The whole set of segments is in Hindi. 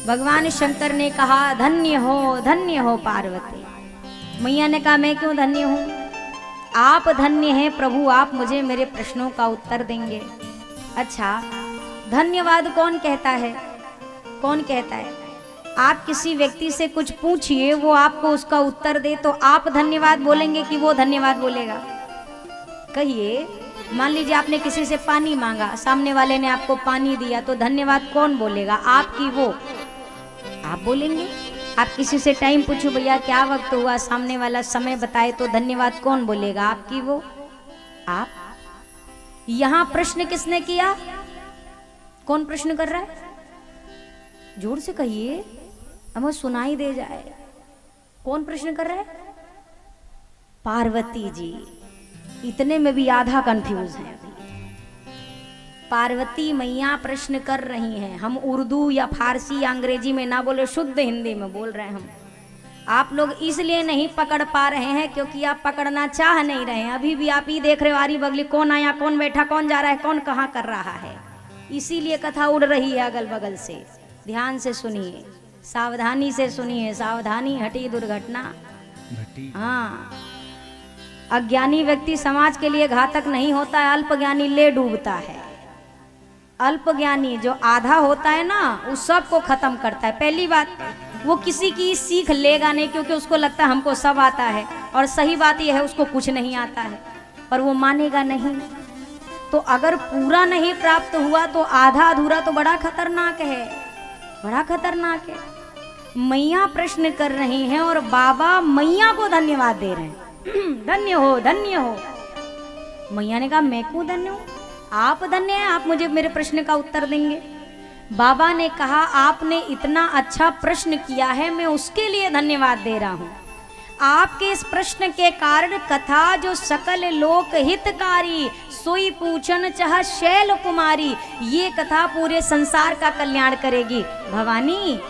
भगवान शंकर ने कहा धन्य हो पार्वती। मैया ने कहा मैं क्यों धन्य हूँ, आप धन्य हैं प्रभु, आप मुझे मेरे प्रश्नों का उत्तर देंगे। अच्छा, धन्यवाद कौन कहता है? कौन कहता है? आप किसी व्यक्ति से कुछ पूछिए, वो आपको उसका उत्तर दे तो आप धन्यवाद बोलेंगे कि वो धन्यवाद बोलेगा? कहिए, मान लीजिए आपने किसी से पानी मांगा, सामने वाले ने आपको पानी दिया, तो धन्यवाद कौन बोलेगा? आप की वो? आप बोलेंगे। आप किसी से टाइम पूछो, भैया क्या वक्त हुआ, सामने वाला समय बताए, तो धन्यवाद कौन बोलेगा? आप की वो? आप। यहां प्रश्न किसने किया? कौन प्रश्न कर रहा है? जोर से कहिए, हमें सुनाई दे जाए। कौन प्रश्न कर रहा है? पार्वती जी। इतने में भी आधा कंफ्यूज है। पार्वती मैया प्रश्न कर रही हैं। हम उर्दू या फारसी या अंग्रेजी में ना बोले, शुद्ध हिंदी में बोल रहे हैं हम। आप लोग इसलिए नहीं पकड़ पा रहे हैं क्योंकि आप पकड़ना चाह नहीं रहे हैं। अभी भी आप ही देख रहे हो, आरी बगली कौन आया, कौन बैठा, कौन जा रहा है, कौन कहाँ कर रहा है। इसीलिए कथा उड़ रही है अगल बगल से। ध्यान से सुनिए, सावधानी से सुनिए, सावधानी हटी दुर्घटना। हाँ, अज्ञानी व्यक्ति समाज के लिए घातक नहीं होता है, अल्पज्ञानी ले डूबता है। अल्पज्ञानी जो आधा होता है ना, उस सब को खत्म करता है। पहली बात, वो किसी की सीख लेगा नहीं क्योंकि उसको लगता है हमको सब आता है, और सही बात यह है उसको कुछ नहीं आता है, पर वो मानेगा नहीं। तो अगर पूरा नहीं प्राप्त हुआ तो आधा अधूरा तो बड़ा खतरनाक है, बड़ा खतरनाक है। मैया प्रश्न कर रही हैं और बाबा मैया को धन्यवाद दे रहे हैं। धन्य हो, धन्य हो। मैया ने कहा मैं क्यों धन्य हूं, आप धन्य हैं, आप मुझे मेरे प्रश्न का उत्तर देंगे। बाबा ने कहा आपने इतना अच्छा प्रश्न किया है, मैं उसके लिए धन्यवाद दे रहा हूं। आपके इस प्रश्न के कारण कथा जो सकल लोक हितकारी, सोई पूछन चाह शैल कुमारी, ये कथा पूरे संसार का कल्याण करेगी। भवानी,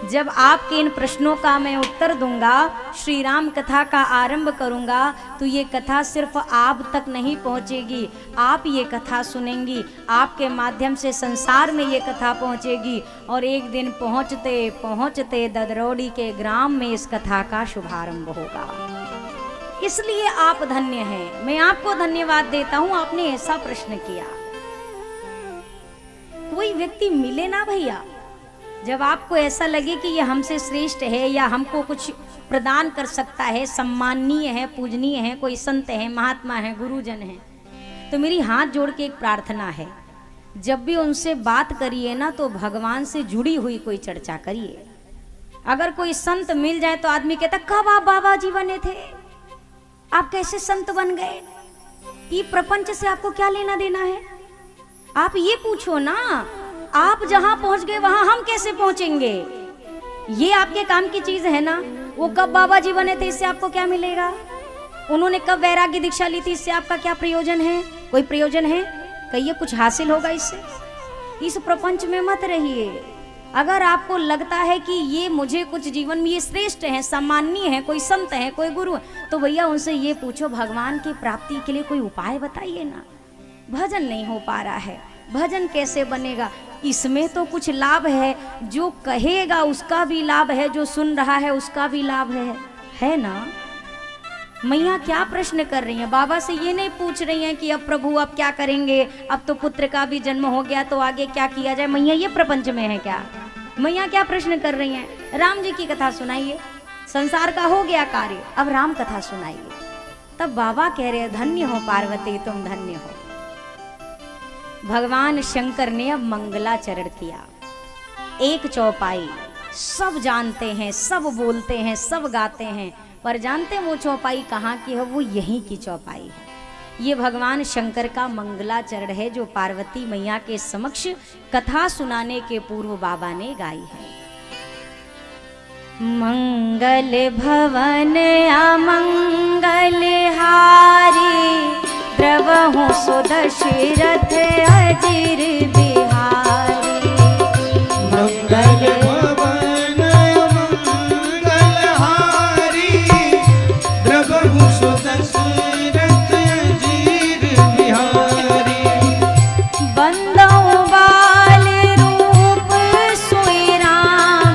जब आपके इन प्रश्नों का मैं उत्तर दूंगा, श्री राम कथा का आरंभ करूंगा, तो ये कथा सिर्फ आप तक नहीं पहुंचेगी, आप ये कथा सुनेंगी, आपके माध्यम से संसार में ये कथा पहुंचेगी, और एक दिन पहुंचते पहुंचते ददरौड़ी के ग्राम में इस कथा का शुभारंभ होगा। इसलिए आप धन्य हैं, मैं आपको धन्यवाद देता हूं, आपने ऐसा प्रश्न किया। कोई व्यक्ति मिले ना भैया, जब आपको ऐसा लगे कि ये हमसे श्रेष्ठ है या हमको कुछ प्रदान कर सकता है, सम्माननीय है, पूजनीय है, कोई संत है, महात्मा है, गुरुजन है, तो मेरी हाथ जोड़ के एक प्रार्थना है, जब भी उनसे बात करिए ना तो भगवान से जुड़ी हुई कोई चर्चा करिए। अगर कोई संत मिल जाए तो आदमी कहता कब आप बाबा जी बने थे, आप कैसे संत बन गए, ये प्रपंच से आपको क्या लेना देना है? आप ये पूछो ना, आप जहां पहुंच गए वहां हम कैसे पहुंचेंगे? ये आपके काम की चीज है ना। वो कब बाबा जी बने थे, इससे आपको क्या मिलेगा? उन्होंने कब वैराग्य दीक्षा ली थी, इससे आपका क्या प्रयोजन है? कोई प्रयोजन है? कहिए कुछ हासिल होगा इससे? इस प्रपंच में मत रहिए। अगर आपको लगता है कि ये मुझे कुछ जीवन में ये श्रेष्ठ है, सम्माननीय है, कोई संत है, कोई गुरु, तो भैया उनसे ये पूछो भगवान की प्राप्ति के लिए कोई उपाय बताइए ना। भजन नहीं हो पा रहा है, भजन कैसे बनेगा? इसमें तो कुछ लाभ है, जो कहेगा उसका भी लाभ है, जो सुन रहा है उसका भी लाभ है ना। मैया क्या प्रश्न कर रही हैं? बाबा से ये नहीं पूछ रही हैं कि अब प्रभु आप क्या करेंगे, अब तो पुत्र का भी जन्म हो गया तो आगे क्या किया जाए। मैया ये प्रपंच में है क्या? मैया क्या प्रश्न कर रही हैं? राम जी की कथा सुनाइए, संसार का हो गया कार्य, अब राम कथा सुनाइए। तब बाबा कह रहे धन्य हो पार्वती, तुम धन्य हो। भगवान शंकर ने अब मंगलाचरण किया। एक चौपाई सब जानते हैं, सब बोलते हैं, सब गाते हैं, पर जानते हैं वो चौपाई कहाँ की है? वो यहीं की चौपाई है। ये भगवान शंकर का मंगलाचरण है जो पार्वती मैया के समक्ष कथा सुनाने के पूर्व बाबा ने गाई है। मंगल भवन अमंगल हारी, द्रवहु सुदशरथ अजिर बिहारी। मंगल भवन मंगल हारी, द्रवहु सुदशरथ अजिर बिहारी। बंदौ बाल रूप सोई राम,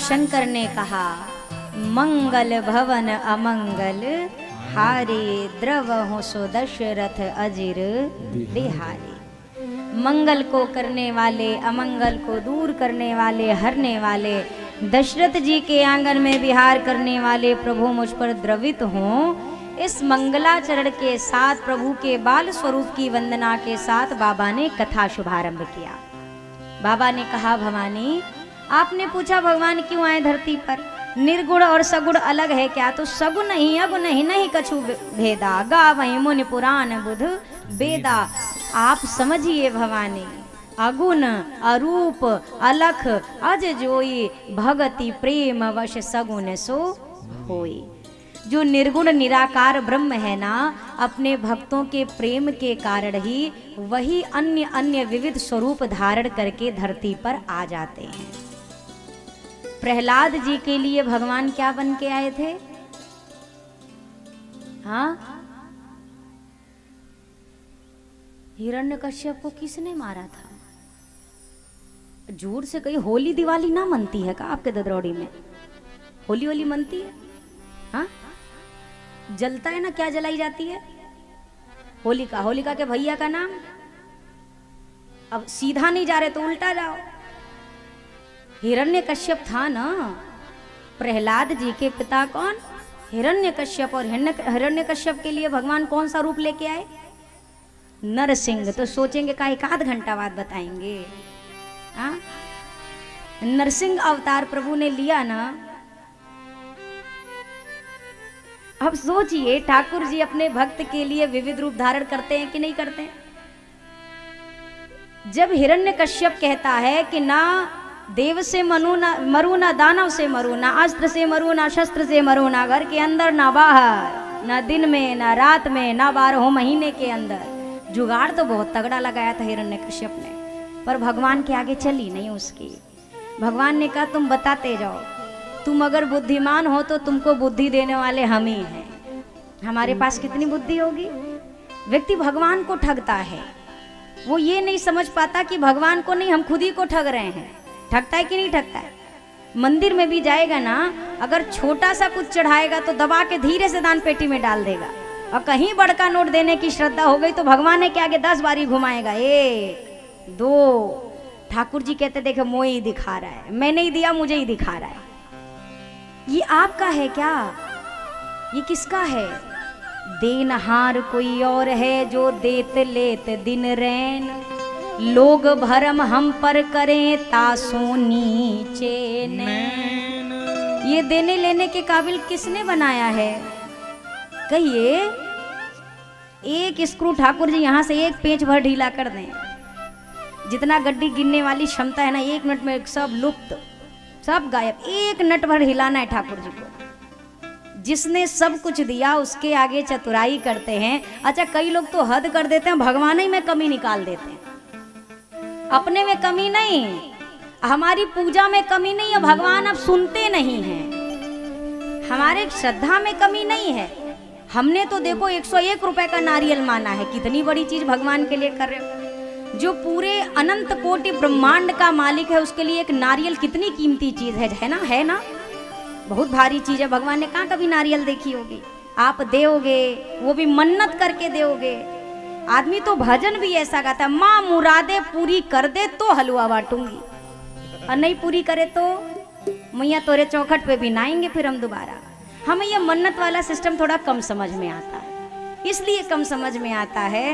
शंकर ने कहा, मंगल भवन अमंगल हारे, द्रवहु सो दशरथ अजिर बिहारी। मंगल को करने वाले, अमंगल को दूर करने वाले, हरने वाले, दशरथ जी के आंगन में विहार करने वाले प्रभु मुझ पर द्रवित हों। इस मंगलाचरण के साथ, प्रभु के बाल स्वरूप की वंदना के साथ बाबा ने कथा शुभारंभ किया। बाबा ने कहा, भवानी आपने पूछा भगवान क्यों आए धरती पर, निर्गुण और सगुण अलग है क्या? तो सगुण नहीं अगुण नहीं कछु भेदा, गावहीं मुनि पुराण बुध वेदा। आप समझिए भवानी, अगुण अरूप अलख अज जोई, भगति प्रेम वश सगुण सो होई। जो निर्गुण निराकार ब्रह्म है ना, अपने भक्तों के प्रेम के कारण ही वही अन्य अन्य विविध स्वरूप धारण करके धरती पर आ जाते हैं। प्रहलाद जी के लिए भगवान क्या बन के आए थे? हाँ, हिरण्यकश्यप को किसने मारा था? झूठ से कहीं होली दिवाली ना मनती है का आपके ददरौड़ी में? होली होली मनती है? हाँ, जलता है ना, क्या जलाई जाती है? होलिका। होलिका के भैया का नाम? अब सीधा नहीं जा रहे तो उल्टा जाओ। हिरण्यकश्यप था ना, प्रहलाद जी के पिता कौन? हिरण्यकश्यप। और हिरण्यकश्यप के लिए भगवान कौन सा रूप लेके आए? नरसिंह। तो सोचेंगे का एक आध घंटा बाद बताएंगे। हाँ, नरसिंह अवतार प्रभु ने लिया ना। अब सोचिए, ठाकुर जी अपने भक्त के लिए विविध रूप धारण करते हैं कि नहीं करते हैं? जब हिरण्यकश्यप कहता है कि ना देव से मरू ना, दानव से मरू ना, अस्त्र से मरू ना, शस्त्र से मरू ना, घर के अंदर ना बाहर, ना दिन में ना रात में, ना 12 महीने के अंदर। जुगाड़ तो बहुत तगड़ा लगाया था हिरण्यकश्यप ने, पर भगवान के आगे चली नहीं उसकी। भगवान ने कहा, तुम बताते जाओ, तुम अगर बुद्धिमान हो तो तुमको बुद्धि देने वाले हम ही हैं। हमारे पास कितनी बुद्धि होगी? व्यक्ति भगवान को ठगता है, वो ये नहीं समझ पाता कि भगवान को नहीं, हम खुद ही को ठग रहे हैं। ठगता है कि नहीं ठगता है? मंदिर में भी जाएगा ना, अगर छोटा सा कुछ चढ़ाएगा तो दबा के धीरे से दान पेटी में डाल देगा, और कहीं बड़का नोट देने की श्रद्धा हो गई तो भगवान के आगे 10 बारी घुमाएगा। 1 2 ठाकुर जी कहते, देखे मोह ही दिखा रहा है, मैं नहीं दिया, मुझे ही दिखा रहा है। ये आपका है क्या? ये किसका है? देनहार कोई और है, जो देत लेत दिन रैन, लोग भरम हम पर करें, तासों नीचे नैन। ये देने लेने के काबिल किसने बनाया है? कहिए। एक स्क्रू ठाकुर जी यहाँ से एक पेंच भर ढीला कर दें, जितना गड्डी गिनने वाली क्षमता है ना, 1 मिनट में सब लुप्त, सब गायब। 1 नट भर हिलाना है ठाकुर जी को। जिसने सब कुछ दिया उसके आगे चतुराई करते हैं। अच्छा, कई लोग तो हद कर देते हैं, भगवान ही में कमी निकाल देते हैं। अपने में कमी नहीं, हमारी पूजा में कमी नहीं है, भगवान अब सुनते नहीं हैं। हमारे श्रद्धा में कमी नहीं है। हमने तो देखो 101 रुपए का नारियल माना है, कितनी बड़ी चीज भगवान के लिए कर रहे हो। जो पूरे अनंत कोटि ब्रह्मांड का मालिक है, उसके लिए एक नारियल कितनी कीमती चीज है ना? है ना? बहुत भारी चीज है। भगवान ने कहाँ कभी नारियल देखी होगी? आप दोगे, वो भी मन्नत करके दोगे। आदमी तो भजन भी ऐसा गाता है, माँ मुरादे पूरी कर दे तो हलवा बांटूंगी, और नहीं पूरी करे तो मैया तोरे चौखट पे भी ना आएंगे फिर हम दोबारा। हमें ये मन्नत वाला सिस्टम थोड़ा कम समझ में आता है। इसलिए कम समझ में आता है,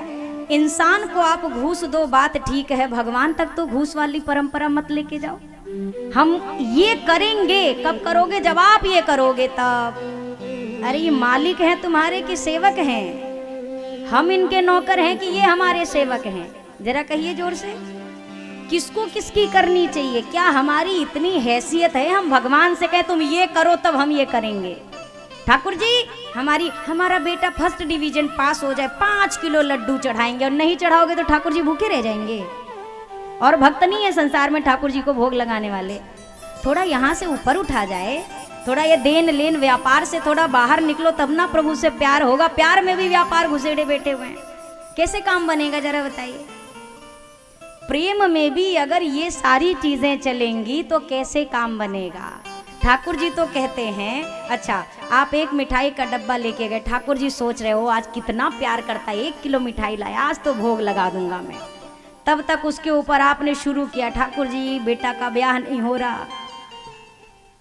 इंसान को आप घूस दो बात ठीक है, भगवान तक तो घूस वाली परंपरा मत लेके जाओ। हम ये करेंगे, कब करोगे? जब आप ये करोगे तब। अरे ये मालिक हैं तुम्हारे कि सेवक हैं? हम इनके नौकर हैं कि ये हमारे सेवक हैं? जरा कहिए जोर से, किसको किसकी करनी चाहिए? क्या हमारी इतनी हैसियत है हम भगवान से कहें तुम ये करो तब हम ये करेंगे? ठाकुर जी हमारा बेटा फर्स्ट डिवीजन पास हो जाए, 5 किलो लड्डू चढ़ाएंगे, और नहीं चढ़ाओगे तो ठाकुर जी भूखे रह जाएंगे। और भक्त नहीं है संसार में ठाकुर जी को भोग लगाने वाले। थोड़ा यहाँ से ऊपर उठा जाए, थोड़ा ये देन लेन व्यापार से थोड़ा बाहर निकलो, तब ना प्रभु से प्यार होगा। प्यार में भी व्यापार घुसेड़े बैठे हुए हैं, कैसे काम बनेगा जरा बताइए? प्रेम में भी अगर ये सारी चीजें चलेंगी तो कैसे काम बनेगा? ठाकुर जी तो कहते हैं, अच्छा आप एक मिठाई का डब्बा लेके गए, ठाकुर जी सोच रहे हो आज कितना प्यार करता है, 1 किलो मिठाई लाया, आज तो भोग लगा दूंगा मैं। तब तक उसके ऊपर आपने शुरू किया, ठाकुर जी बेटा का ब्याह नहीं हो रहा।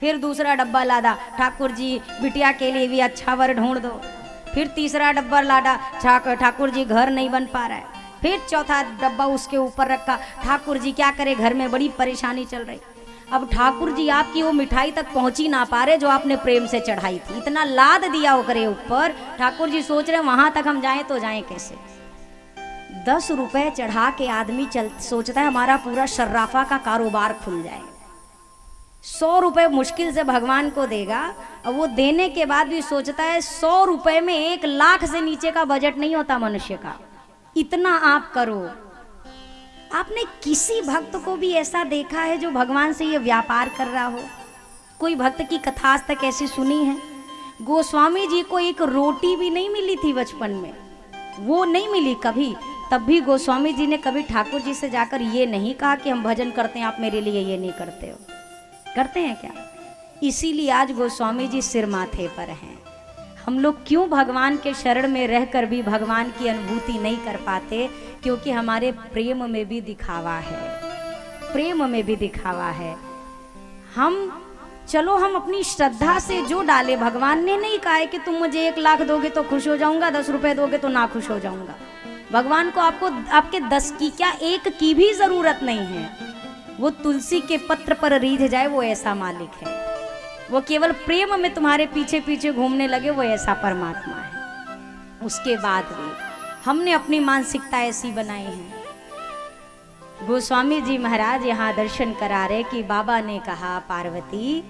फिर दूसरा डब्बा लादा, ठाकुर जी बिटिया के लिए भी अच्छा वर ढूंढ दो। फिर तीसरा डब्बा लादा, ठाकुर जी घर नहीं बन पा रहा है। फिर चौथा डब्बा उसके ऊपर रखा, ठाकुर जी क्या करे, घर में बड़ी परेशानी चल रही। अब ठाकुर जी आपकी वो मिठाई तक पहुंच ही ना पा रहे जो आपने प्रेम से चढ़ाई थी, इतना लाद दिया वो करे ऊपर। ठाकुर जी सोच रहे वहां तक हम जाएं तो जाएं कैसे। 10 रुपए चढ़ा के आदमी सोचता है हमारा पूरा सर्राफा का कारोबार खुल जाए। 100 रुपए मुश्किल से भगवान को देगा, और वो देने के बाद भी सोचता है 100 रुपए में 1 लाख से नीचे का बजट नहीं होता मनुष्य का, इतना आप करो। आपने किसी भक्त को भी ऐसा देखा है जो भगवान से ये व्यापार कर रहा हो? कोई भक्त की कथा आज तक ऐसी सुनी है? गोस्वामी जी को एक रोटी भी नहीं मिली थी बचपन में, वो नहीं मिली कभी। तब भी गोस्वामी जी ने कभी ठाकुर जी से जाकर ये नहीं कहा कि हम भजन करते हैं, आप मेरे लिए ये नहीं करते हो। करते हैं क्या? इसीलिए आज गोस्वामी जी सिर माथे पर हैं। हम लोग क्यों भगवान के शरण में रहकर भी भगवान की अनुभूति नहीं कर पाते? क्योंकि हमारे प्रेम में भी दिखावा है, प्रेम में भी दिखावा है। चलो हम अपनी श्रद्धा से जो डाले, भगवान ने नहीं कहा है कि तुम मुझे 1 लाख दोगे तो खुश हो जाऊंगा, 10 रुपए दोगे तो ना खुश हो जाऊंगा। भगवान को आपके 10 की क्या 1 की भी जरूरत नहीं है। वो तुलसी के पत्र पर रीझ जाए, वो ऐसा मालिक है। वो केवल प्रेम में तुम्हारे पीछे पीछे घूमने लगे, वो ऐसा परमात्मा है। उसके बाद भी हमने अपनी मानसिकता ऐसी बनाई है। गोस्वामी जी महाराज यहाँ दर्शन करा रहे कि बाबा ने कहा, पार्वती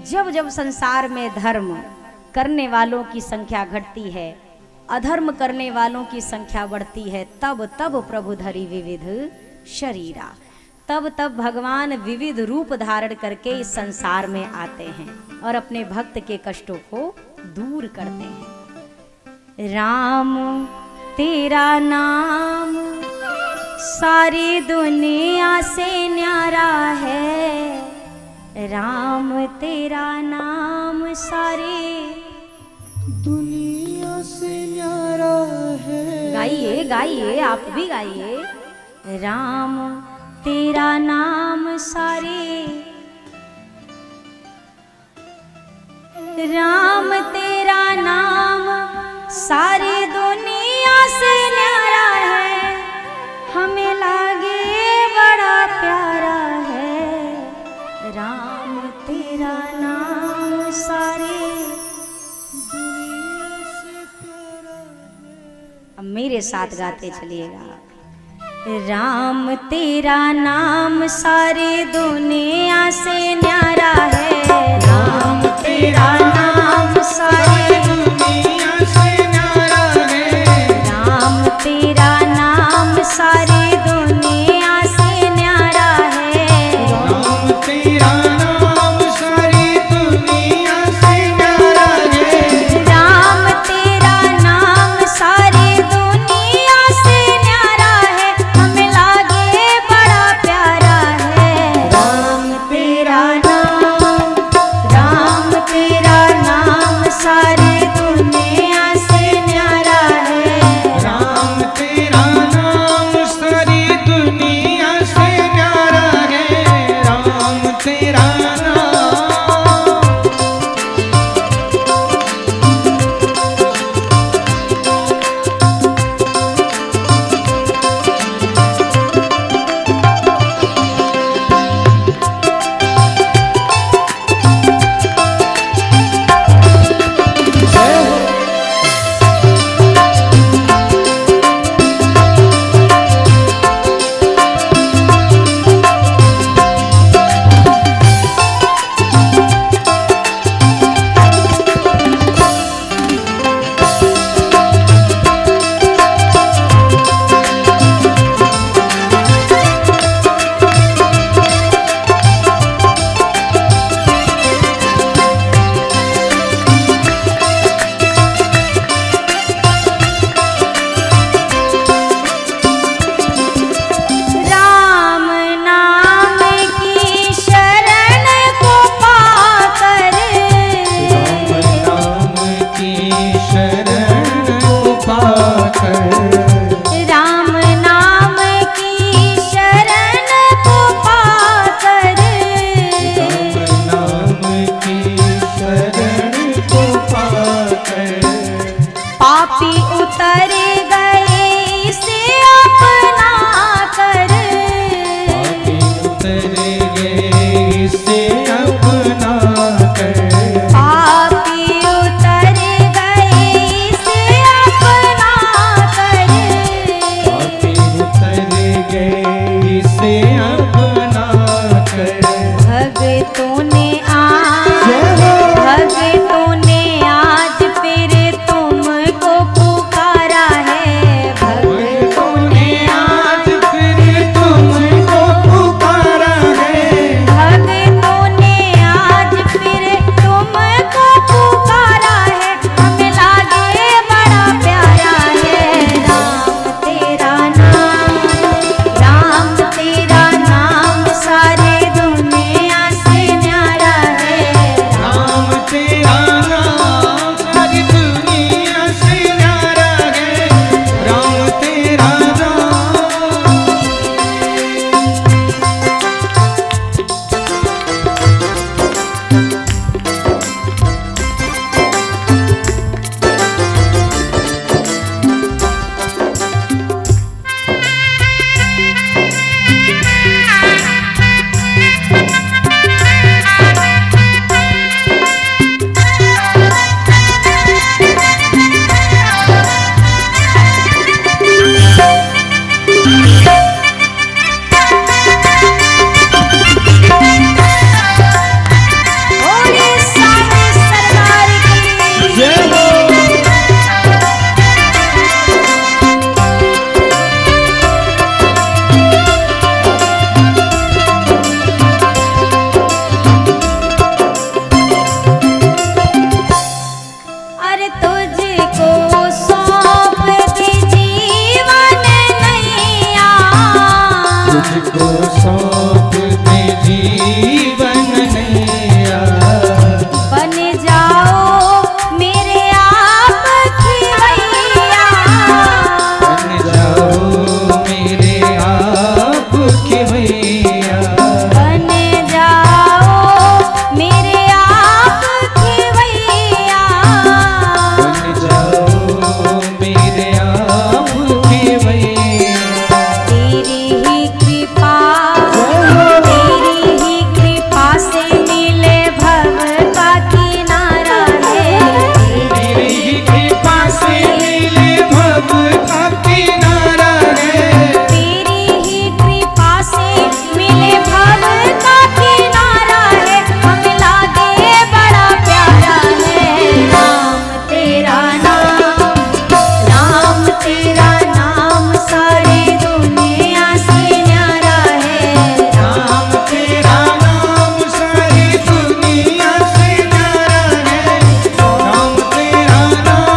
जब जब संसार में धर्म करने वालों की संख्या घटती है, अधर्म करने वालों की संख्या बढ़ती है, तब तब प्रभु धरी विविध शरीरा, तब तब भगवान विविध रूप धारण करके इस संसार में आते हैं और अपने भक्त के कष्टों को दूर करते हैं। राम तेरा नाम सारी दुनिया से न्यारा है, राम तेरा नाम सारी दुनिया से न्यारा है। गाइए गाइए, आप भी गाइए। राम तेरा नाम सारे, राम तेरा नाम सारी दुनिया से न्यारा है, हमें लागे बड़ा प्यारा है। राम तेरा नाम सारे दुनिया से प्यारा है। अब मेरे साथ गाते चलिएगा। राम तेरा नाम सारी दुनिया से न्यारा है, राम तेरा नाम सारी दुनिया से न्यारा है। राम तेरा नाम सारी दुनिया से न्यारा है। राम तेरा नाम सारी दुनिया से न्यारा है। राम तेरा नाम सारी दुनिया से न्यारा है, हमें लागे बड़ा प्यारा है। राम तेरा नाम, राम तेरा नाम सारी दुनिया से न्यारा है। राम तेरा नाम तुझको सौंप दे जीवन नैया। बन जाओ मेरे आप खिवैया, बन जाओ मेरे आप खिवैया। बन जाओ मेरे आप खिवैया, बन जाओ मेरे आप खिवैया। तेरी ही कृपा, तेरी ही कृपा से मिले भव का किनारा है। तेरी ही कृपा से मिले भव का किनारा है। तेरी ही कृपा से मिले भव का किनारा है। हम लागे बड़ा प्यारा है राम तेरा नाम, राम तेरा नाम सारी दुनिया से न्यारा है। राम तेरा नाम सारी दुनिया से न्यारा है। राम तेरा नाम।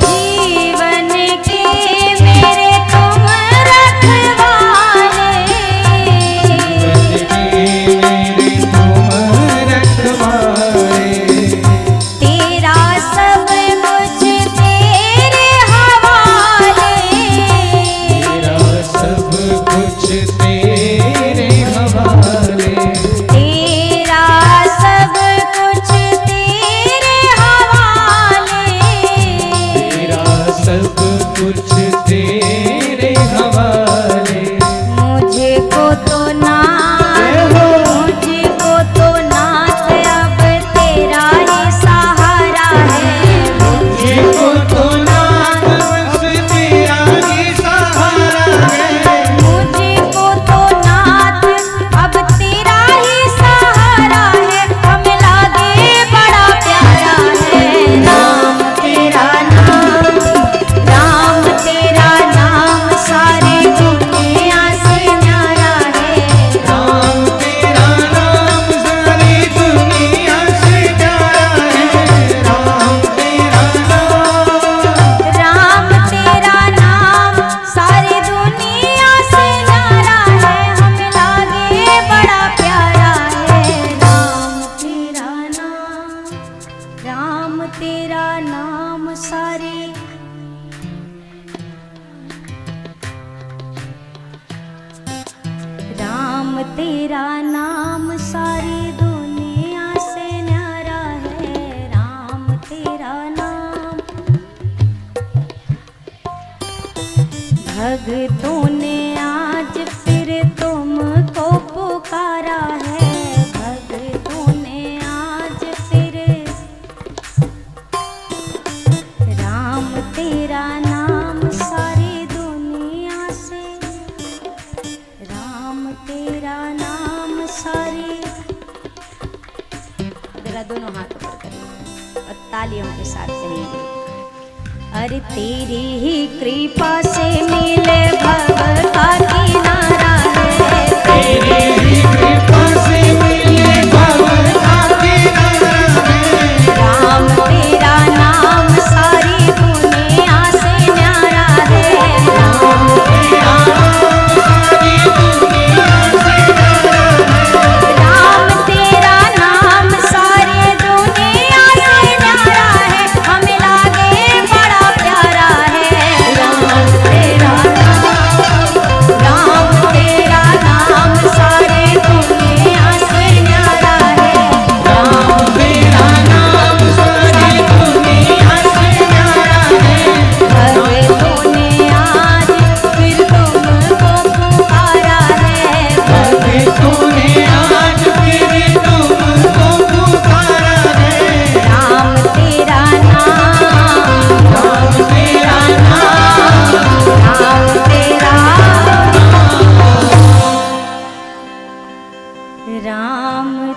जीवन के मेरे तुम रखवाले, मेरे तुम रखवारे। तेरा सब कुछ तेरे हवाले, तेरा सब कुछ तेरे हवाले। तेरा सब कुछ तेरे हवाले। तेरा सब कुछ तेरे हवाले। मुझको तो नाथ, मुझको तो नाथ अब तेरा ही सहारा है। मुझको तो नाथ बस तेरा ही सहारा है। मुझको तो नाथ अब तेरा ही सहारा है। हम लागे बड़ा प्यारा है राम तेरा नाम, राम तेरा नाम सारी दुनिया से न्यारा है। राम तेरा नाम सारी दुनिया से न्यारा है। राम तेरा नाम। राम तेरा नाम सारी दुनिया से न्यारा है। हम लागे बड़ा प्यारा है राम तेरा नाम, राम तेरा नाम सारी राम तेरा नाम सारी दुनिया से न्यारा है। राम तेरा नाम। भक्तों ने आज फिर तुमको पुकारा है। भक्तों ने आज फिर राम तेरा नाम सारी दुनिया से, राम तेरा नाम सारी। जरा दोनों हाथ ऊपर करिए और तालियों के साथ कहिए। अरे तेरी ही कृपा से मिले भव का किनारा है। तेरी ही कृपा से मिले भव का किनारा है। राम तेरा नाम सारी दुनिया से न्यारा है। राम तेरा नाम सारी दुनिया से न्यारा है। राम तेरा नाम सारी दुनिया से न्यारा है। हम लागे बड़ा प्यारा है राम तेरा नाम, राम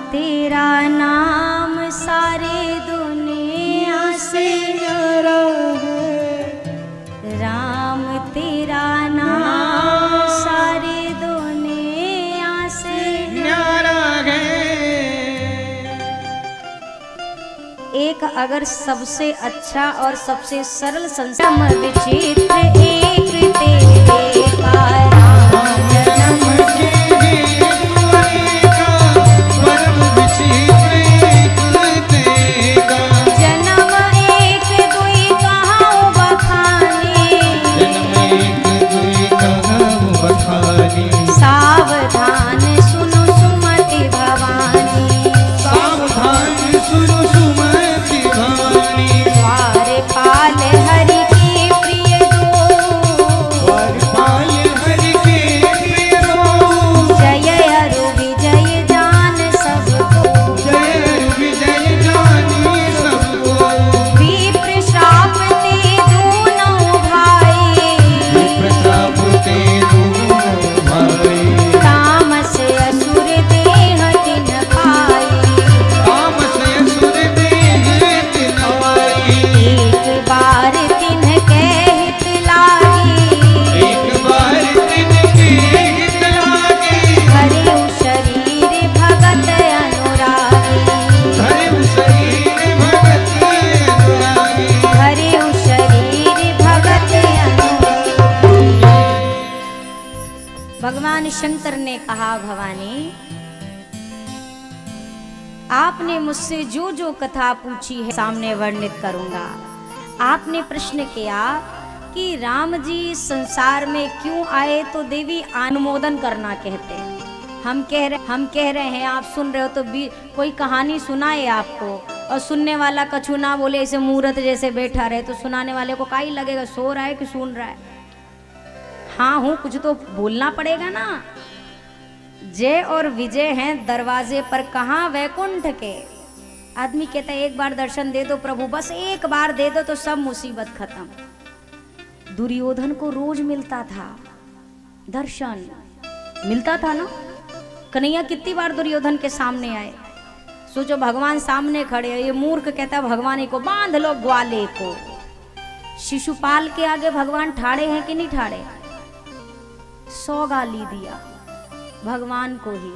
तेरा नाम सारे दुनिया से न्यारा है, राम तेरा नाम सारे दुनिया से न्यारा है। एक अगर सबसे अच्छा और सबसे सरल संसार विचित्र एक तेरे का राम जन्म परम विचित्र एक तेरा, जन्म एक दुई कहाँ बखानी, जन्म एक दुई कहूँ बखानी, सावधान सुनो सुमति भवानी, सावधान सुनो सुमति भवानी, द्वारपाल हरि की प्रिय दो, द्वारपाल हरि के प्रिय दो, जय अरु विजय जान सबको, जय विजय जानी सबको, विप्र श्राप ते दूनों भाई, प्रताप ते दूनों भाई, तामस असुर देह तिन पाई, तामस असुर देह तिन आई, एक बार तिन्ह के हित लागी, एक बार तिनके हित लागी, हरिउ शरीर भगत अनुरागी, धर्म शरीर भगत अनुरागी, हरिउ शरीर भगत अनुरागी। भगवान शंकर ने कहा, भवानी आपने मुझसे जो जो कथा पूछी है सामने वर्णित करूंगा। आपने प्रश्न किया कि राम जी संसार में क्यों आए, तो देवी अनुमोदन करना कहते हैं। हम कह रहे हैं, आप सुन रहे हो तो भी कोई कहानी सुनाए आपको, और सुनने वाला कछु ना बोले, ऐसे मूर्त जैसे बैठा रहे, तो सुनाने वाले को का ही लगेगा, सो रहा है कि सुन रहा है। हाँ हूँ, कुछ तो बोलना पड़ेगा ना। जय और विजय हैं दरवाजे पर, कहाँ वैकुंठ के। आदमी कहता है एक बार दर्शन दे दो प्रभु, बस एक बार दे दो तो सब मुसीबत खत्म। दुर्योधन को रोज मिलता था दर्शन, मिलता था ना। कन्हैया कितनी बार दुर्योधन के सामने आए। सोचो भगवान सामने खड़े हैं, ये मूर्ख कहता है भगवान को बांध लो ग्वाले को। शिशुपाल के आगे भगवान ठाड़े हैं कि नहीं ठाड़े? 100 गाली दिया भगवान को ही।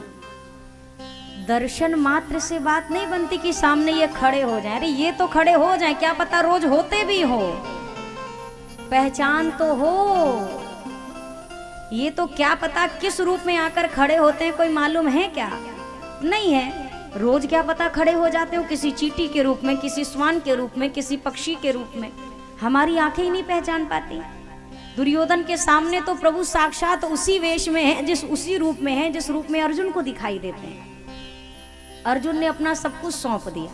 दर्शन मात्र से बात नहीं बनती कि सामने ये खड़े हो जाएं। अरे ये तो खड़े हो जाएं, क्या पता रोज होते भी हो, पहचान तो हो। ये तो क्या पता किस रूप में आकर खड़े होते हैं, कोई मालूम है क्या? नहीं है। रोज क्या पता खड़े हो जाते हो किसी चींटी के रूप में, किसी स्वान के रूप में, किसी पक्षी के रूप में। हमारी आंखें ही नहीं पहचान पाती। दुर्योधन के सामने तो प्रभु साक्षात उसी वेश में है, उसी रूप में है जिस रूप में अर्जुन को दिखाई देते हैं। अर्जुन ने अपना सब कुछ सौंप दिया,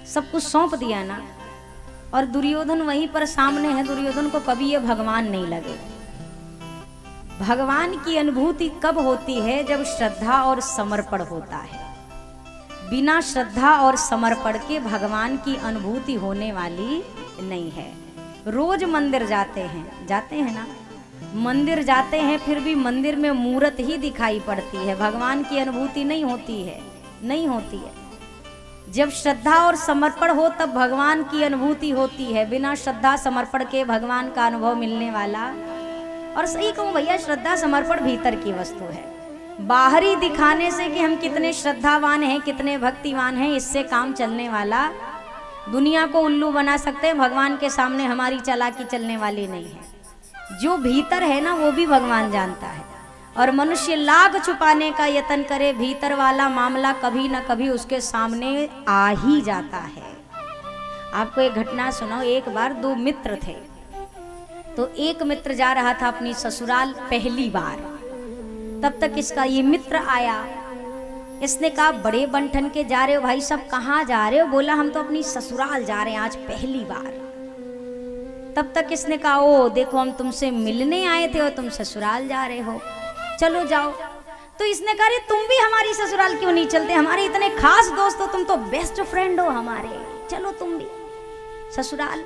सब कुछ सौंप दिया ना, और दुर्योधन वहीं पर सामने है। दुर्योधन को कभी ये भगवान नहीं लगे। भगवान की अनुभूति कब होती है? जब श्रद्धा और समर्पण होता है। बिना श्रद्धा और समर्पण के भगवान की अनुभूति होने वाली नहीं है। रोज मंदिर जाते हैं ना, मंदिर जाते हैं, फिर भी मंदिर में मूर्त ही दिखाई पड़ती है, भगवान की अनुभूति नहीं होती है, नहीं होती है। जब श्रद्धा और समर्पण हो तब भगवान की अनुभूति होती है। बिना श्रद्धा समर्पण के भगवान का अनुभव मिलने वाला। और सही कहूँ भैया, श्रद्धा समर्पण भीतर की वस्तु है। बाहरी दिखाने से कि हम कितने श्रद्धावान हैं, कितने भक्तिवान हैं, इससे काम चलने वाला। दुनिया को उल्लू बना सकते हैं, भगवान के सामने हमारी चालाकी चलने वाली नहीं है। जो भीतर है ना वो भी भगवान जानता है। और मनुष्य लाख छुपाने का यत्न करे, भीतर वाला मामला कभी न कभी उसके सामने आ ही जाता है। आपको एक घटना सुनाओ। एक बार 2 मित्र थे, तो एक मित्र जा रहा था अपनी ससुराल पहली बार। तब तक इसका ये मित्र आया। इसने कहा बड़े बंठन के जा रहे हो भाई साहब, कहाँ जा रहे हो? बोला हम तो अपनी ससुराल जा रहे हैं आज पहली बार। तब तक इसने कहा ओ देखो हम तुमसे मिलने आए थे और तुम ससुराल जा रहे हो, चलो जाओ। तो इसने कहा रे तुम भी हमारी ससुराल क्यों नहीं चलते? हमारे इतने खास दोस्त हो, तुम तो बेस्ट फ्रेंड हो हमारे, चलो तुम भी ससुराल।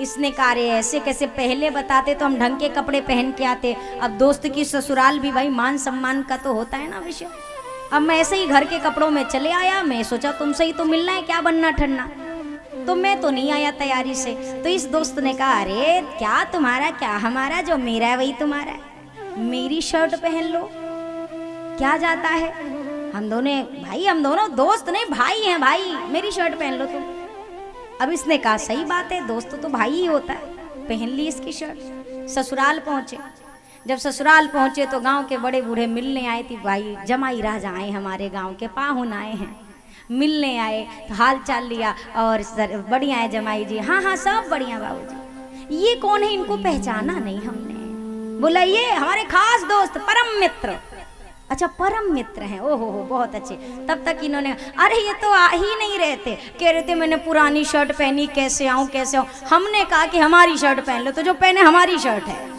इसने कहा रे ऐसे कैसे, पहले बताते तो हम ढंग के कपड़े पहन के आते। अब दोस्त की ससुराल भी भाई मान सम्मान का तो होता है ना विषय। अब मैं ऐसे ही घर के कपड़ों में चले आया, मैं सोचा तुमसे ही तो मिलना है, क्या बनना ठन्ना, तो मैं तो नहीं आया तैयारी से। तो इस दोस्त ने कहा अरे क्या तुम्हारा क्या हमारा, जो मेरा है वही तुम्हारा है, मेरी शर्ट पहन लो, क्या जाता है, हम दोनों दोस्त नहीं भाई हैं भाई, मेरी शर्ट पहन लो तुम। अब इसने कहा सही बात है, दोस्त तो भाई ही होता है, पहन ली इसकी शर्ट। ससुराल पहुंचे, जब ससुराल पहुंचे तो गांव के बड़े बूढ़े मिलने आए थे, भाई जमाई राजा आए हमारे गांव के, पाहुन आए हैं, मिलने आए, तो हाल चाल लिया, और सर बढ़िया है जमाई जी, हाँ हाँ सब बढ़िया बाबूजी। ये कौन है, इनको पहचाना नहीं हमने। बोला ये हमारे खास दोस्त परम मित्र। अच्छा परम मित्र हैं, ओहो हो बहुत अच्छे। तब तक इन्होंने अरे ये तो आ ही नहीं रहे थे, कह रहे थे मैंने पुरानी शर्ट पहनी, कैसे आऊं कैसे आऊं। हमने कहा कि हमारी शर्ट पहन लो, तो जो पहने हमारी शर्ट है।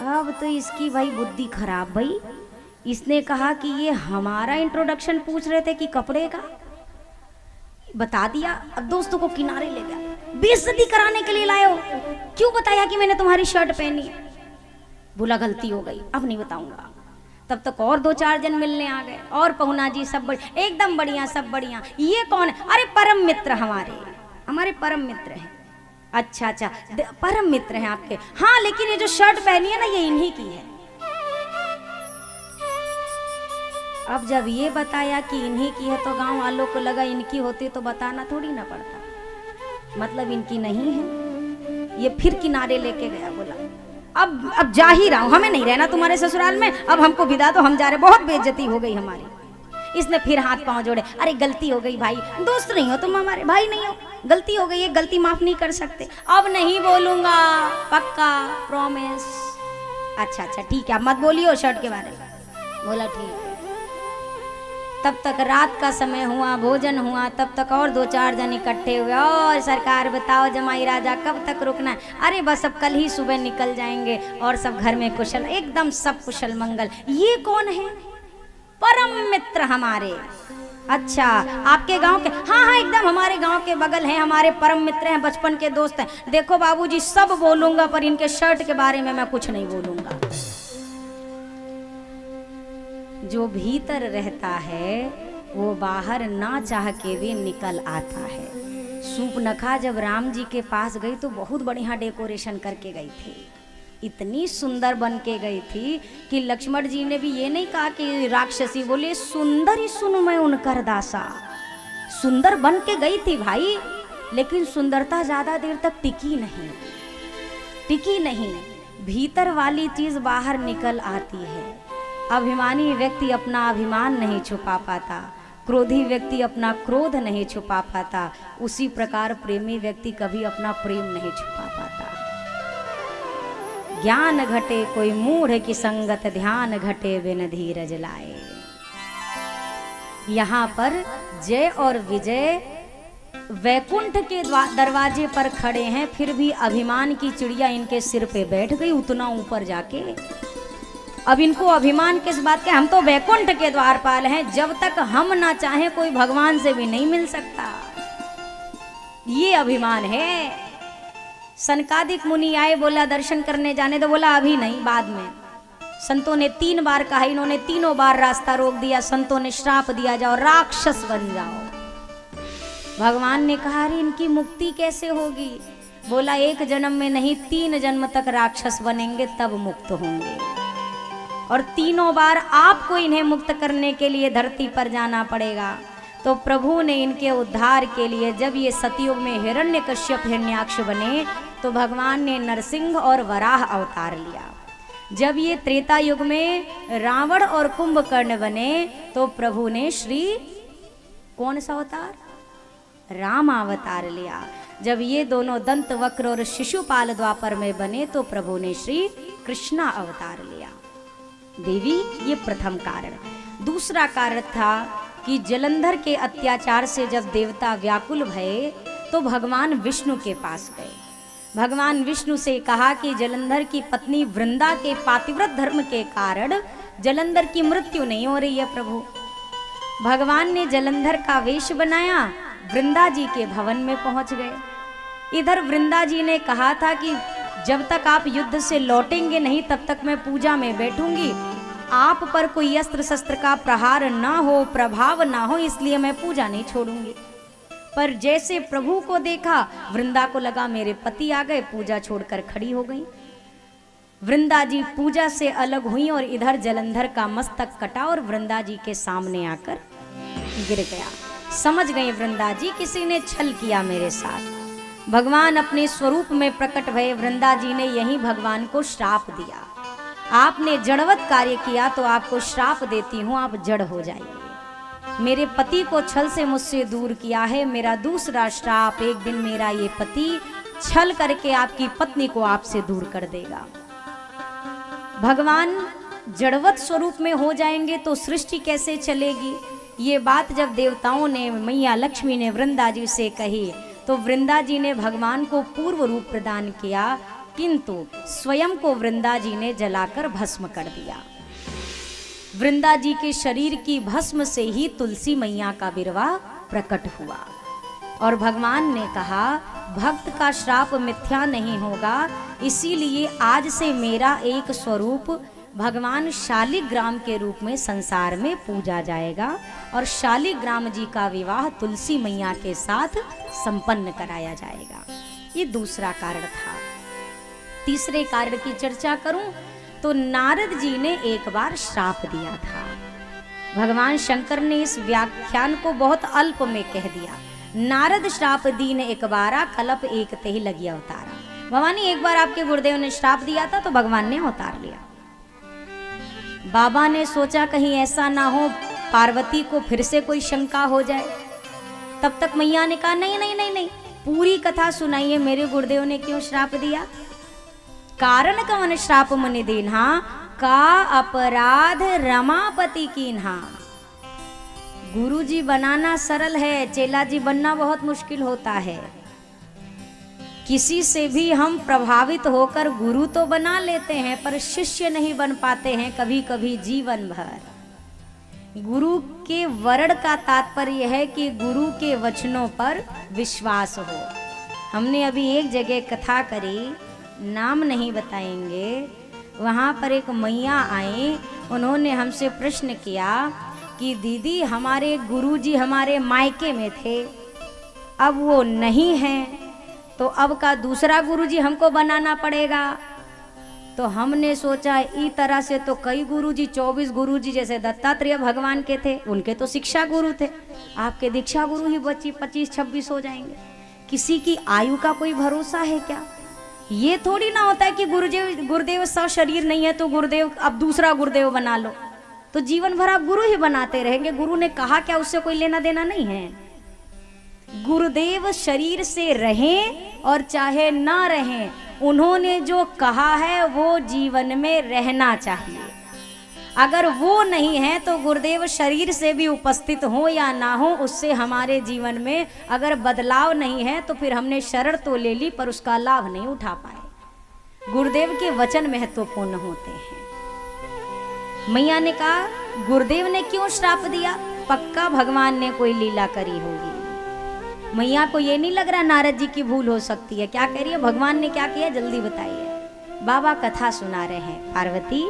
अब तो इसकी भाई बुद्धि खराब भाई, इसने कहा कि ये हमारा इंट्रोडक्शन पूछ रहे थे कि कपड़े का, बता दिया। अब दोस्तों को किनारे ले गया, बेइज्जती कराने के लिए लाए हो, क्यों बताया कि मैंने तुम्हारी शर्ट पहनी है। बोला गलती हो गई, अब नहीं बताऊंगा। तब तक और 2-4 जन मिलने आ गए, और पहुना जी सब एकदम बढ़िया, सब बढ़िया। ये कौन है, अरे परम मित्र हमारे परम मित्र हैं। अच्छा परम मित्र हैं आपके, हाँ लेकिन ये जो शर्ट पहनी है ना ये इन्हीं की है। अब जब ये बताया कि इन्हीं की है तो गांव वालों को लगा इनकी होती तो बताना थोड़ी ना पड़ता, मतलब इनकी नहीं है। ये फिर किनारे लेके गया, बोला अब जा ही रहा हूं, हमें नहीं रहना तुम्हारे ससुराल में, अब हमको विदा दो, हम जा रहे, बहुत बेइज्जती हो गई हमारी। इसने फिर हाथ पांव जोड़े, अरे गलती हो गई भाई, दोस्त नहीं हो तुम, हमारे भाई नहीं हो, गलती हो गई है, गलती माफ नहीं कर सकते, अब नहीं बोलूंगा, पक्का प्रॉमिस। अच्छा ठीक है, अब मत बोलियो शर्ट के बारे में। बोला ठीक है। तब तक रात का समय हुआ, भोजन हुआ, तब तक और 2-4 जन इकट्ठे हुए, और सरकार बताओ जमाई राजा कब तक रुकना है। अरे बस अब कल ही सुबह निकल जाएंगे, और सब घर में कुशल, एकदम सब कुशल मंगल। ये कौन है, परम मित्र हमारे। अच्छा आपके गांव के, हाँ एकदम हमारे गांव के बगल हैं, हमारे परम मित्र हैं, बचपन के दोस्त हैं। देखो बाबूजी सब बोलूंगा, पर इनके शर्ट के बारे में मैं कुछ नहीं बोलूंगा। जो भीतर रहता है वो बाहर ना चाह के भी निकल आता है। सूर्पनखा जब राम जी के पास गई तो बहुत बढ़िया डेकोरेशन करके गई थी, इतनी सुंदर बन के गई थी कि लक्ष्मण जी ने भी ये नहीं कहा कि राक्षसी, बोले सुंदर ही सुन मैं उनकर दासा। सुंदर बन के गई थी भाई, लेकिन सुंदरता ज्यादा देर तक टिकी नहीं। भीतर वाली चीज बाहर निकल आती है। अभिमानी व्यक्ति अपना अभिमान नहीं छुपा पाता, क्रोधी व्यक्ति अपना क्रोध नहीं छुपा पाता, उसी प्रकार प्रेमी व्यक्ति कभी अपना प्रेम नहीं छुपा पाता। ज्ञान घटे कोई मूढ़ की संगत, ध्यान घटे बिन धीरज लाए। यहाँ पर जय और विजय वैकुंठ के दरवाजे पर खड़े हैं, फिर भी अभिमान की चिड़िया इनके सिर पे बैठ गई उतना ऊपर जाके। अब इनको अभिमान किस बात के, हम तो वैकुंठ के द्वारपाल हैं, जब तक हम ना चाहें कोई भगवान से भी नहीं मिल सकता, ये अभिमान है। सनकादिक मुनि आए, बोला दर्शन करने जाने तो, बोला अभी नहीं बाद में। संतों ने 3 बार कहा, इन्होंने तीनों बार रास्ता रोक दिया। संतों ने श्राप दिया, जाओ राक्षस बन जाओ। भगवान ने कहा अरे इनकी मुक्ति कैसे होगी। बोला 1 जन्म में नहीं, 3 जन्म तक राक्षस बनेंगे तब मुक्त होंगे, और तीनों बार आपको इन्हें मुक्त करने के लिए धरती पर जाना पड़ेगा। तो प्रभु ने इनके उद्धार के लिए, जब ये सतयुग में हिरण्यकश्यप हिरण्याक्ष बने तो भगवान ने नरसिंह और वराह अवतार लिया। जब ये त्रेता युग में रावण और कुंभकर्ण बने तो प्रभु ने श्री कौन सा अवतार, राम अवतार लिया। जब ये दोनों दंत वक्र और शिशुपाल द्वापर में बने तो प्रभु ने श्री कृष्णा अवतार लिया। देवी ये प्रथम कारण। दूसरा कारण था कि जलंधर के अत्याचार से जब देवता व्याकुल भये तो भगवान विष्णु के पास गए। भगवान विष्णु से कहा कि जलंधर की पत्नी वृंदा के पातिव्रत धर्म के कारण जलंधर की मृत्यु नहीं हो रही है प्रभु। भगवान ने जलंधर का वेश बनाया, वृंदा जी के भवन में पहुंच गए। इधर वृंदा जी ने कहा था कि जब तक आप युद्ध से लौटेंगे नहीं तब तक मैं पूजा में बैठूंगी, आप पर कोई अस्त्र शस्त्र का प्रहार ना हो, प्रभाव ना हो, इसलिए मैं पूजा नहीं छोड़ूंगी। पर जैसे प्रभु को देखा, वृंदा को लगा मेरे पति आ गए, पूजा छोड़कर खड़ी हो गई। वृंदा जी पूजा से अलग हुई और इधर जलंधर का मस्तक कटा और वृंदा जी के सामने आकर गिर गया। समझ गई वृंदा जी किसी ने छल किया मेरे साथ। भगवान अपने स्वरूप में प्रकट भये। वृंदा जी ने यही भगवान को श्राप दिया, आपने जड़वत कार्य किया तो आपको श्राप देती हूँ, आप जड़ हो जाइए। मेरे पति को छल से मुझसे दूर किया है, मेरा दूसरा श्राप, एक दिन मेरा ये पति छल करके आपकी पत्नी को आपसे दूर कर देगा। भगवान जड़वत स्वरूप में हो जाएंगे तो सृष्टि कैसे चलेगी? ये बात जब देवताओं ने, मैया लक्ष्मी ने वृंदा जी से कही तो वृंदा जी ने भगवान को पूर्व रूप प्रदान किया, किंतु स्वयं को वृंदा जी ने जलाकर भस्म कर दिया। वृंदा जी के शरीर की भस्म से ही तुलसी मैया का बिरवा प्रकट हुआ। और भगवान ने कहा भक्त का श्राप मिथ्या नहीं होगा, इसीलिए आज से मेरा एक स्वरूप भगवान शालिग्राम के रूप में संसार में पूजा जाएगा और शालिग्राम जी का विवाह तुलसी मैया के साथ संपन्न कराया जाएगा। ये दूसरा कारण था। तीसरे कारण की चर्चा करूं तो नारद जी ने एक बार श्राप दिया था। भगवान शंकर ने इस व्याख्यान को बहुत अल्प में कह दिया। नारद श्राप दीन एक बारा, कलप एक ते ही लगी अवतारा। भवानी एक बार आपके गुरुदेव ने श्राप दिया था तो भगवान ने अवतार लिया। बाबा ने सोचा कहीं ऐसा ना हो पार्वती को फिर से कोई शंका हो जाए। तब तक मैया ने कहा नहीं नहीं नहीं नहीं, पूरी कथा सुनाइए, मेरे गुरुदेव ने क्यों श्राप दिया, कारण कवन श्राप मुनि दीन्हा, का अपराध रमापति कीन्हा। गुरुजी बनाना सरल है, चेला जी बनना बहुत मुश्किल होता है। किसी से भी हम प्रभावित होकर गुरु तो बना लेते हैं पर शिष्य नहीं बन पाते हैं कभी कभी जीवन भर। गुरु के वर्ण का तात्पर्य है कि गुरु के वचनों पर विश्वास हो। हमने अभी एक जगह कथा करी, नाम नहीं बताएंगे, वहाँ पर एक मैया आई, उन्होंने हमसे प्रश्न किया कि दीदी हमारे गुरुजी हमारे मायके में थे, अब वो नहीं हैं, तो अब का दूसरा गुरुजी हमको बनाना पड़ेगा। तो हमने सोचा इस तरह से तो कई गुरुजी, 24 गुरुजी जैसे दत्तात्रेय भगवान के थे, उनके तो शिक्षा गुरु थे, आपके दीक्षा गुरु ही 25-26 हो जाएंगे। किसी की आयु का कोई भरोसा है क्या? ये थोड़ी ना होता है कि गुरुदेव सा शरीर नहीं है तो गुरुदेव अब दूसरा गुरुदेव बना लो, तो जीवन भर आप गुरु ही बनाते रहेंगे। गुरु ने कहा क्या, उससे कोई लेना देना नहीं है। गुरुदेव शरीर से रहें और चाहे ना रहें, उन्होंने जो कहा है वो जीवन में रहना चाहिए। अगर वो नहीं है तो गुरुदेव शरीर से भी उपस्थित हो या ना हो, उससे हमारे जीवन में अगर बदलाव नहीं है तो फिर हमने शरण तो ले ली पर उसका लाभ नहीं उठा पाए। गुरुदेव के वचन महत्वपूर्ण होते हैं। मैया ने कहा गुरुदेव ने क्यों श्राप दिया, पक्का भगवान ने कोई लीला करी होगी। मैया को ये नहीं लग रहा नारद जी की भूल हो सकती है। क्या कह रही है, भगवान ने क्या किया जल्दी बताइए। बाबा कथा सुना रहे हैं। पार्वती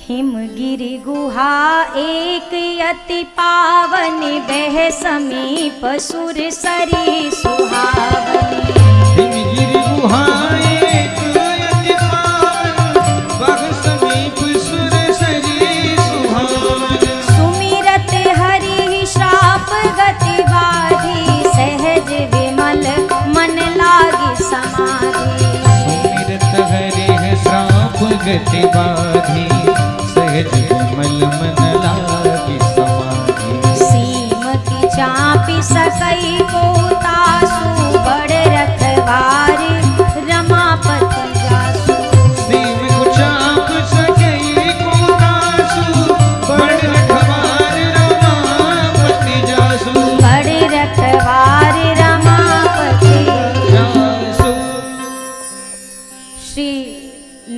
हिमगिरि गुहा एक अति पावन, बह समीप सुर सरी सुहावनी। हिमगिरि गुहा एक अति पावन, बह समीप सुर सरी सुहावनी। सुमिरत हरि श्राप गति बाधी, सहज विमल मन लागी समाधि। सुमिरत हरि श्राप गति बाधी, सहज विमल मन लागी समाधि। सीम की चापी सकई को तासु, बड़ रखवारी रमापति जासु। सीम को चाप सकई को तासु, बड़ रखवारी रमापति जासु। बड़ रखवारी रमापति जासु। श्री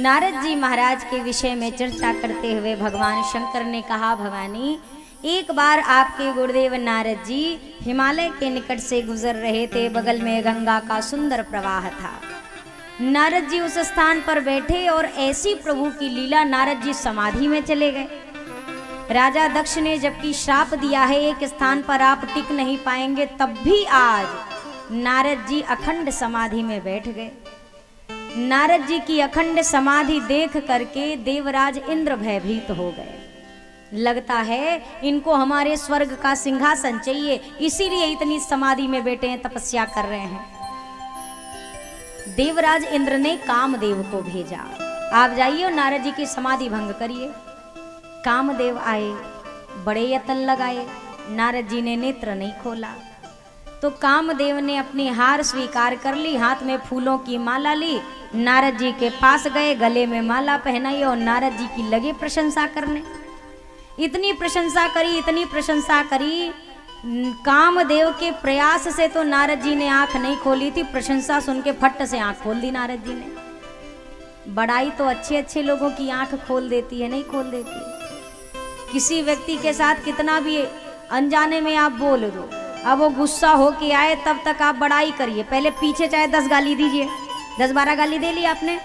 नारद जी महाराज के विषय में चर्चा करते हुए भगवान शंकर ने कहा, भवानी एक बार आपके गुरुदेव नारद जी हिमालय के निकट से गुजर रहे थे, बगल में गंगा का सुंदर प्रवाह था। नारद जी उस स्थान पर बैठे और ऐसी प्रभु की लीला, नारद जी समाधि में चले गए। राजा दक्ष ने जबकि श्राप दिया है एक स्थान पर आप टिक नहीं पाएंगे, तब भी आज नारद जी अखंड समाधि में बैठ गए। नारद जी की अखंड समाधि देख करके देवराज इंद्र भयभीत हो गए। लगता है इनको हमारे स्वर्ग का सिंहासन चाहिए, इसीलिए इतनी समाधि में बैठे हैं, तपस्या कर रहे हैं। देवराज इंद्र ने कामदेव को भेजा, आप जाइए और नारद जी की समाधि भंग करिए। कामदेव आए, बड़े यत्न लगाए, नारद जी ने नेत्र नहीं खोला। तो कामदेव ने अपनी हार स्वीकार कर ली, हाथ में फूलों की माला ली, नारद जी के पास गए, गले में माला पहनाई और नारद जी की लगे प्रशंसा करने। इतनी प्रशंसा करी, इतनी प्रशंसा करी, कामदेव के प्रयास से तो नारद जी ने आंख नहीं खोली थी, प्रशंसा सुन के फट से आंख खोल दी नारद जी ने। बड़ाई तो अच्छे अच्छे लोगों की आंख खोल देती है, नहीं खोल देती। किसी व्यक्ति के साथ कितना भी अनजाने में आप बोल दो, अब वो गुस्सा हो के आए तब तक आप बड़ाई करिए, पहले पीछे चाहे 10 गाली दीजिए, 10-12 गाली दे ली आपने,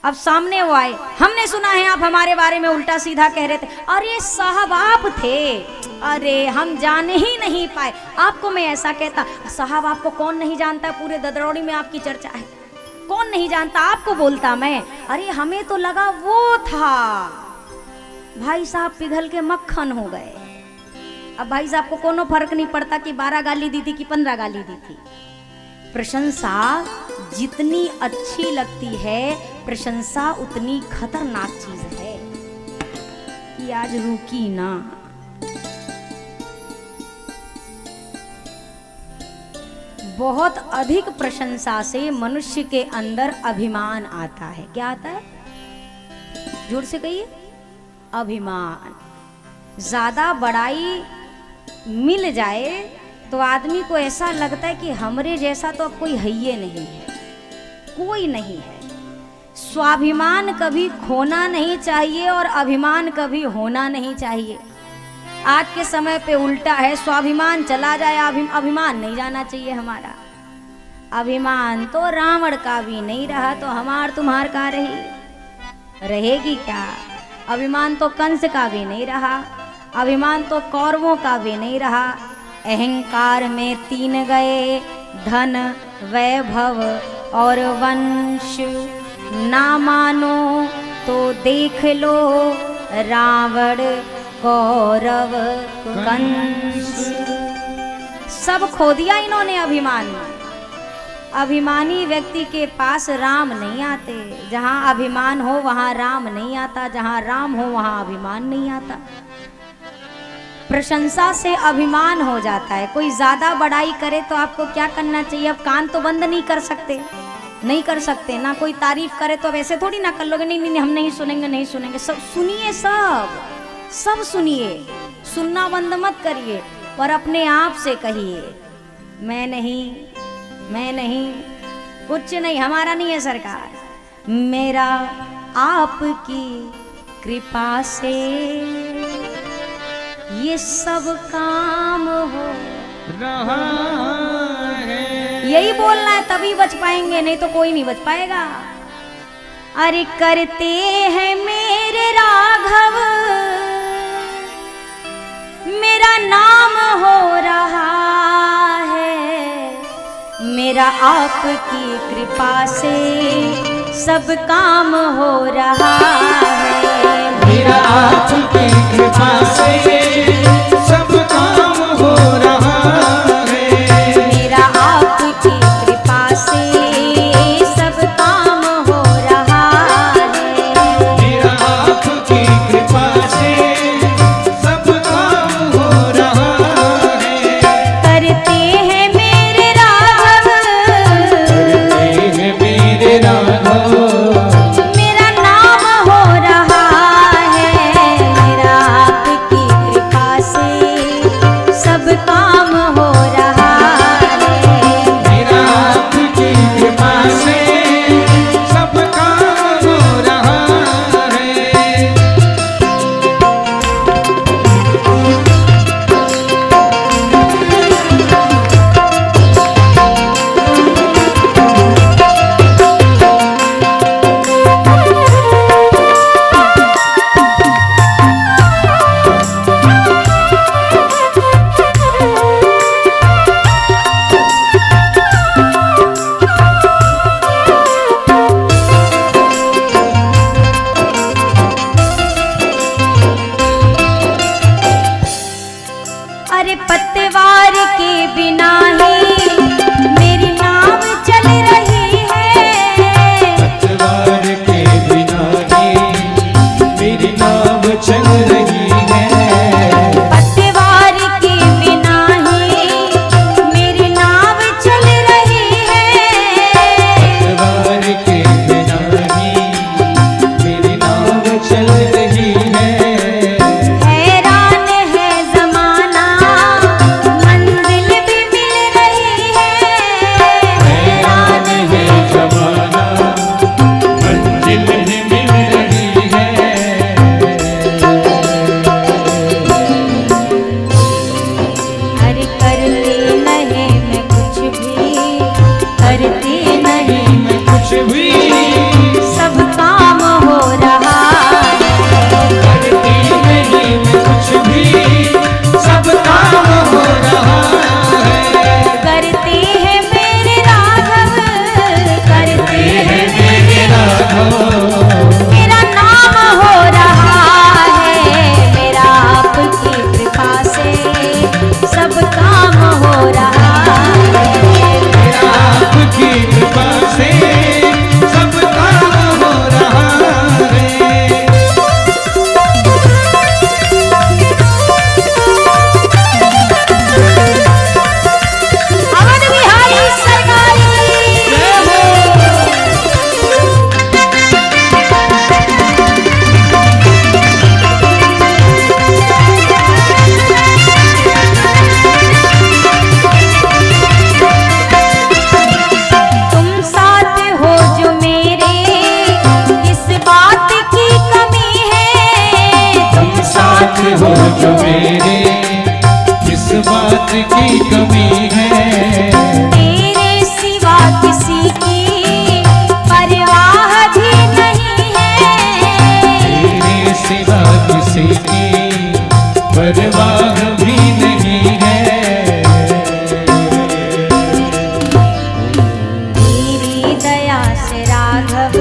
अब सामने वो आए, हमने सुना है आप हमारे बारे में उल्टा सीधा कह रहे थे। अरे साहब आप थे, अरे हम जाने ही नहीं पाए आपको। मैं ऐसा कहता, साहब आपको कौन नहीं जानता, पूरे ददरौड़ी में आपकी चर्चा है, कौन नहीं जानता आपको, बोलता मैं। अरे हमें तो लगा वो था। भाई साहब पिघल के मक्खन हो गए। अब भाई साहब को कोनो फर्क नहीं पड़ता कि 12 गाली दी थी कि 15 गाली दी थी। प्रशंसा जितनी अच्छी लगती है, प्रशंसा उतनी खतरनाक चीज है कि आज रुकी ना। बहुत अधिक प्रशंसा से मनुष्य के अंदर अभिमान आता है। क्या आता है? जोर से कहिए, अभिमान। ज्यादा बड़ाई मिल जाए तो आदमी को ऐसा लगता है कि हमरे जैसा तो अब कोई है ही नहीं है, कोई नहीं है। स्वाभिमान कभी खोना नहीं चाहिए और अभिमान कभी होना नहीं चाहिए। आज के समय पे उल्टा है, स्वाभिमान चला जाए, अभिमान नहीं जाना चाहिए हमारा। अभिमान तो रावण का भी नहीं रहा तो हमार तुम्हार का रहेगी क्या? अभिमान तो कंस का भी नहीं रहा, अभिमान तो कौरवों का भी नहीं रहा। अहंकार में 3 गए, धन वैभव और वंश। ना मानो तो देख लो, रावण कौरव कंस। सब खो दिया इन्होंने अभिमान में। अभिमानी व्यक्ति के पास राम नहीं आते। जहाँ अभिमान हो वहाँ राम नहीं आता, जहाँ राम हो वहाँ अभिमान नहीं आता। प्रशंसा से अभिमान हो जाता है। कोई ज्यादा बड़ाई करे तो आपको क्या करना चाहिए? अब कान तो बंद नहीं कर सकते, नहीं कर सकते ना। कोई तारीफ करे तो अब ऐसे थोड़ी ना कर लोगे, नहीं नहीं हम नहीं सुनेंगे, नहीं सुनेंगे। सब सुनिए, सब सुनिए, सुनना बंद मत करिए, पर अपने आप से कहिए मैं नहीं, कुछ नहीं, हमारा नहीं है सरकार, मेरा आपकी कृपा से ये सब काम हो रहा है। यही बोलना है, तभी बच पाएंगे, नहीं तो कोई नहीं बच पाएगा। अरे करते हैं मेरे राघव, मेरा नाम हो रहा है, मेरा आपकी कृपा से सब काम हो रहा है। मेरा आपकी कृपा से सब काम हो रहा है। मेरा आपकी कृपा से सब काम हो रहा है। मेरा आपकी कृपा से सब काम हो रहा है। करते हैं मेरे राघव, करते हैं मेरे राघव, मेरा नाम हो रहा पतवार के बिना ही मेरी नाव चल रही है। पतवार के बिना ही मेरी नाव चल रही है। पतवार के बिना ही मेरी नाव चल रही है। पतवार के बिना ही मेरी नाव चल रही है। हैरान है जमाना मंजिल भी मिल रही है। हैरान है जमाना मंजिल ही मिल रही है। अरे करती नहीं मैं कुछ भी, करती नहीं मैं कुछ भी सब काम हो रहा है। करती नहीं मैं कुछ भी सब काम हो रहा है। करते हैं मेरे राघव, करते हैं मेरे राघव मेरा नाम हो रहा है। मेरा आपकी कृपा से सब काम हो रहा है। मेरा आपकी कृपा से सब काम हो रहा है। अवध बिहारी सरकारी जय हो। तुम साथ हो जो मेरे, किस बात की कमी है। तुम साथ हो जो मेरे किस बात की कमी है। तेरे सिवा किसी की परवाह भी नहीं है। तेरे सिवा किसी की परवाह भी नहीं है। तेरी दया से राघव,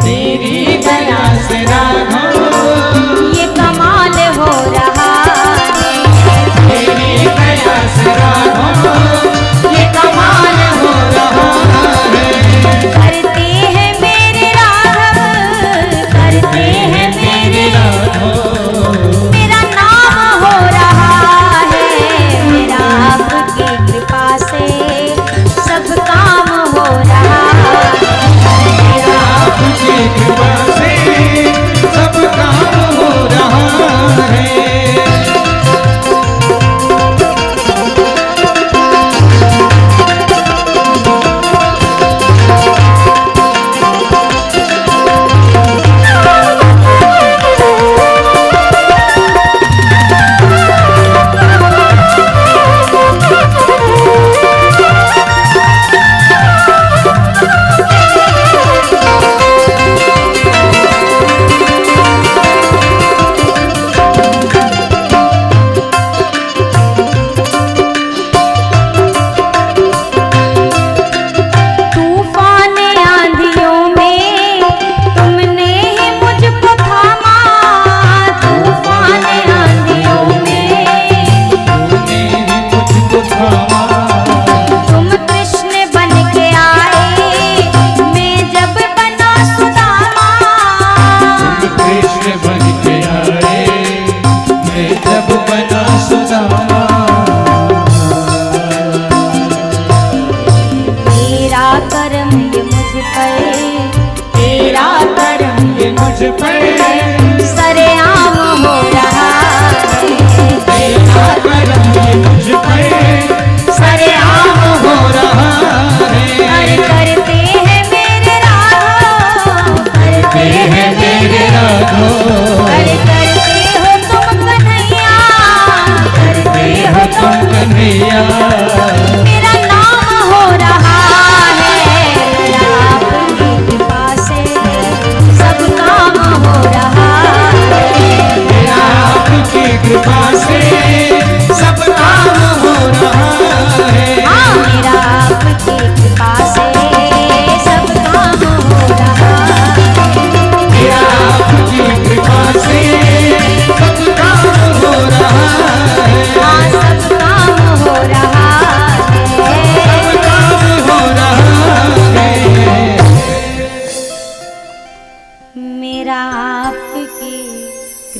तेरी दया से राघव ये कमाल हो रहा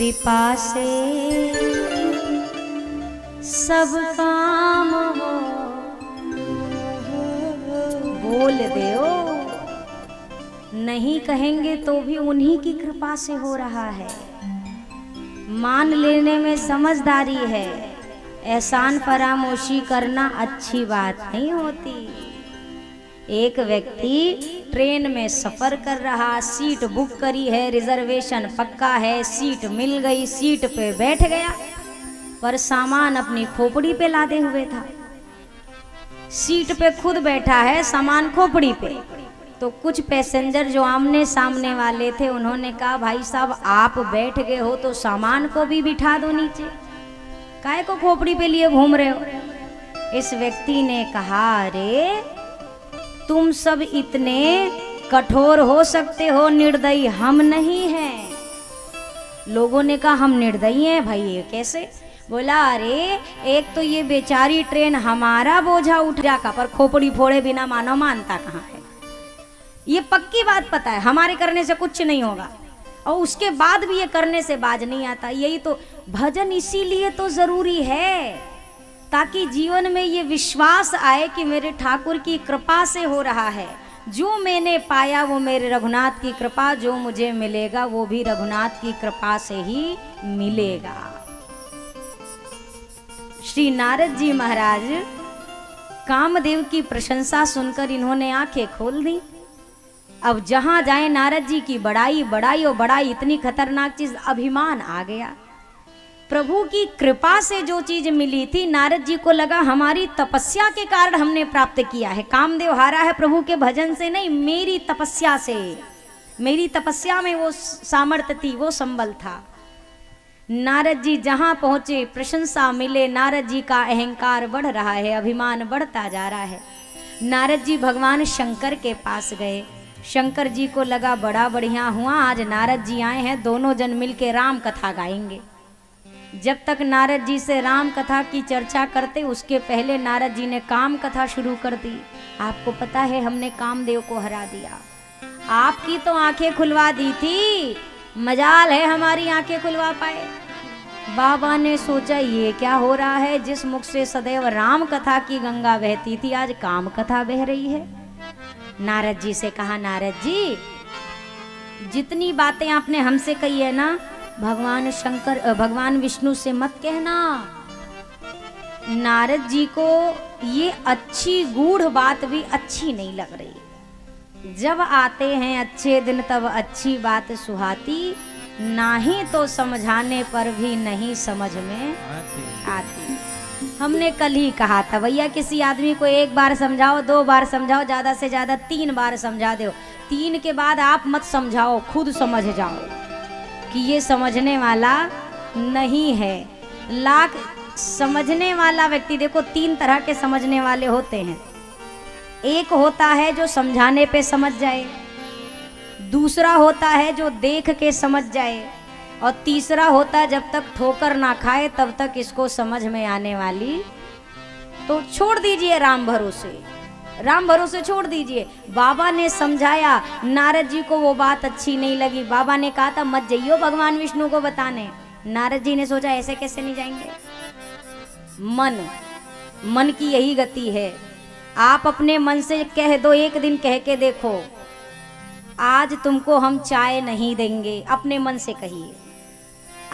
कृपा से सब काम हो। बोल दो, नहीं कहेंगे तो भी उन्हीं की कृपा से हो रहा है। मान लेने में समझदारी है, एहसान फरामोशी करना अच्छी बात नहीं होती। एक व्यक्ति ट्रेन में सफर कर रहा, सीट बुक करी है, रिजर्वेशन पक्का है, सीट मिल गई, सीट पे बैठ गया, पर सामान अपनी खोपड़ी पे लादे हुए था। सीट पे खुद बैठा है, सामान खोपड़ी पे। तो कुछ पैसेंजर जो आमने सामने वाले थे उन्होंने कहा, भाई साहब आप बैठ गए हो तो सामान को भी बिठा दो नीचे, काहे को खोपड़ी पे लिए घूम रहे हो। इस व्यक्ति ने कहा, अरे तुम सब इतने कठोर हो सकते हो, निर्दयी हम नहीं हैं। लोगों ने कहा, हम निर्दयी हैं भाई, ये कैसे? बोला, अरे एक तो ये बेचारी ट्रेन हमारा बोझा उठा का, पर खोपड़ी फोड़े बिना मानव मानता कहाँ है। ये पक्की बात पता है, हमारे करने से कुछ नहीं होगा, और उसके बाद भी ये करने से बाज नहीं आता। यही तो भजन इसीलिए तो जरूरी है, ताकि जीवन में ये विश्वास आए कि मेरे ठाकुर की कृपा से हो रहा है। जो मैंने पाया वो मेरे रघुनाथ की कृपा, जो मुझे मिलेगा वो भी रघुनाथ की कृपा से ही मिलेगा। श्री नारद जी महाराज कामदेव की प्रशंसा सुनकर इन्होंने आंखें खोल दी। अब जहां जाए नारद जी की बड़ाई बड़ाई और बड़ाई, इतनी खतरनाक चीज, अभिमान आ गया। प्रभु की कृपा से जो चीज मिली थी, नारद जी को लगा हमारी तपस्या के कारण हमने प्राप्त किया है। कामदेव हारा है प्रभु के भजन से नहीं, मेरी तपस्या से। मेरी तपस्या में वो सामर्थ्य थी, वो संबल था। नारद जी जहां पहुंचे प्रशंसा मिले, नारद जी का अहंकार बढ़ रहा है, अभिमान बढ़ता जा रहा है। नारद जी भगवान शंकर के पास गए। शंकर जी को लगा बड़ा बढ़िया हुआ, आज नारद जी आए हैं, दोनों जन मिलके राम कथा गाएंगे। जब तक नारद जी से राम कथा की चर्चा करते, उसके पहले नारद जी ने काम कथा शुरू कर दी। आपको पता है हमने कामदेव को हरा दिया, आपकी तो आंखें खुलवा दी थी, मजाल है हमारी आंखें खुलवा पाए। बाबा ने सोचा ये क्या हो रहा है, जिस मुख से सदैव राम कथा की गंगा बहती थी आज काम कथा बह रही है। नारद जी से कहा, नारद जी जितनी बातें आपने हमसे कही है ना, भगवान विष्णु से मत कहना। नारद जी को ये अच्छी गूढ़ बात भी अच्छी नहीं लग रही। जब आते हैं अच्छे दिन तब अच्छी बात सुहाती, नाही तो समझाने पर भी नहीं समझ में आती। हमने कल ही कहा था, भैया किसी आदमी को एक बार समझाओ, 2 बार समझाओ, ज्यादा से ज्यादा 3 बार समझा दो। 3 के बाद आप मत समझाओ, खुद समझ जाओ कि ये समझने वाला नहीं है। लाख समझने वाला व्यक्ति, देखो 3 तरह के समझने वाले होते हैं। एक होता है जो समझाने पे समझ जाए, दूसरा होता है जो देख के समझ जाए, और तीसरा होता है जब तक ठोकर ना खाए तब तक इसको समझ में आने वाली। तो छोड़ दीजिए राम भरोसे, राम भरोसे छोड़ दीजिए। बाबा ने समझाया, नारद जी को वो बात अच्छी नहीं लगी। बाबा ने कहा था मत जाइयो भगवान विष्णु को बताने। नारद जी ने सोचा ऐसे कैसे नहीं जाएंगे। मन की यही गति है। आप अपने मन से कह दो, एक दिन कह के देखो, आज तुमको हम चाय नहीं देंगे, अपने मन से कहिए,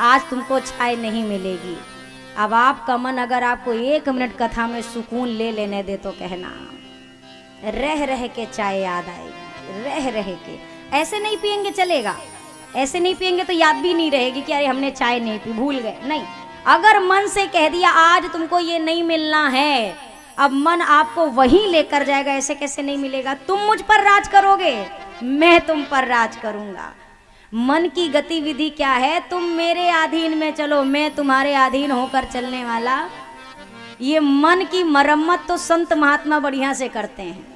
आज तुमको चाय नहीं मिलेगी। अब आपका मन अगर आपको 1 मिनट कथा में सुकून ले लेने दे तो कहना, रह रह के चाय याद आएगी, रह रह के। ऐसे नहीं पिएंगे चलेगा, ऐसे नहीं पिएंगे तो याद भी नहीं रहेगी कि अरे हमने चाय नहीं पी, भूल गए। नहीं, अगर मन से कह दिया आज तुमको ये नहीं मिलना है, अब मन आपको वहीं लेकर जाएगा। ऐसे कैसे नहीं मिलेगा? तुम मुझ पर राज करोगे, मैं तुम पर राज करूंगा। मन की गतिविधि क्या है? तुम मेरे अधीन में चलो, मैं तुम्हारे अधीन होकर चलने वाला। ये मन की मरम्मत तो संत महात्मा बढ़िया से करते हैं,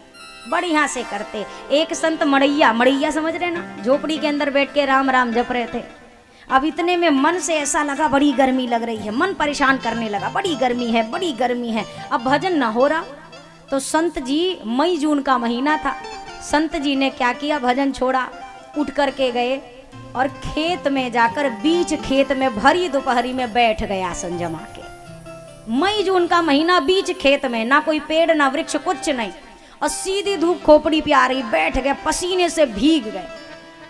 बढ़िया से करते। एक संत मड़ैया समझ रहे ना, झोपड़ी के अंदर बैठ के राम राम जप रहे थे। अब इतने में मन से ऐसा लगा बड़ी गर्मी लग रही है, मन परेशान करने लगा, बड़ी गर्मी है, बड़ी गर्मी है। अब भजन ना हो रहा तो संत जी, मई जून का महीना था, संत जी ने क्या किया, भजन छोड़ा, उठ कर के गए और खेत में जाकर बीच खेत में भरी दोपहरी में बैठ गए आसन जमा के। मई जून का महीना, बीच खेत में, ना कोई पेड़ ना वृक्ष, कुछ नहीं, और सीधी धूप खोपड़ी पे आ रही, बैठ गए, पसीने से भीग गए।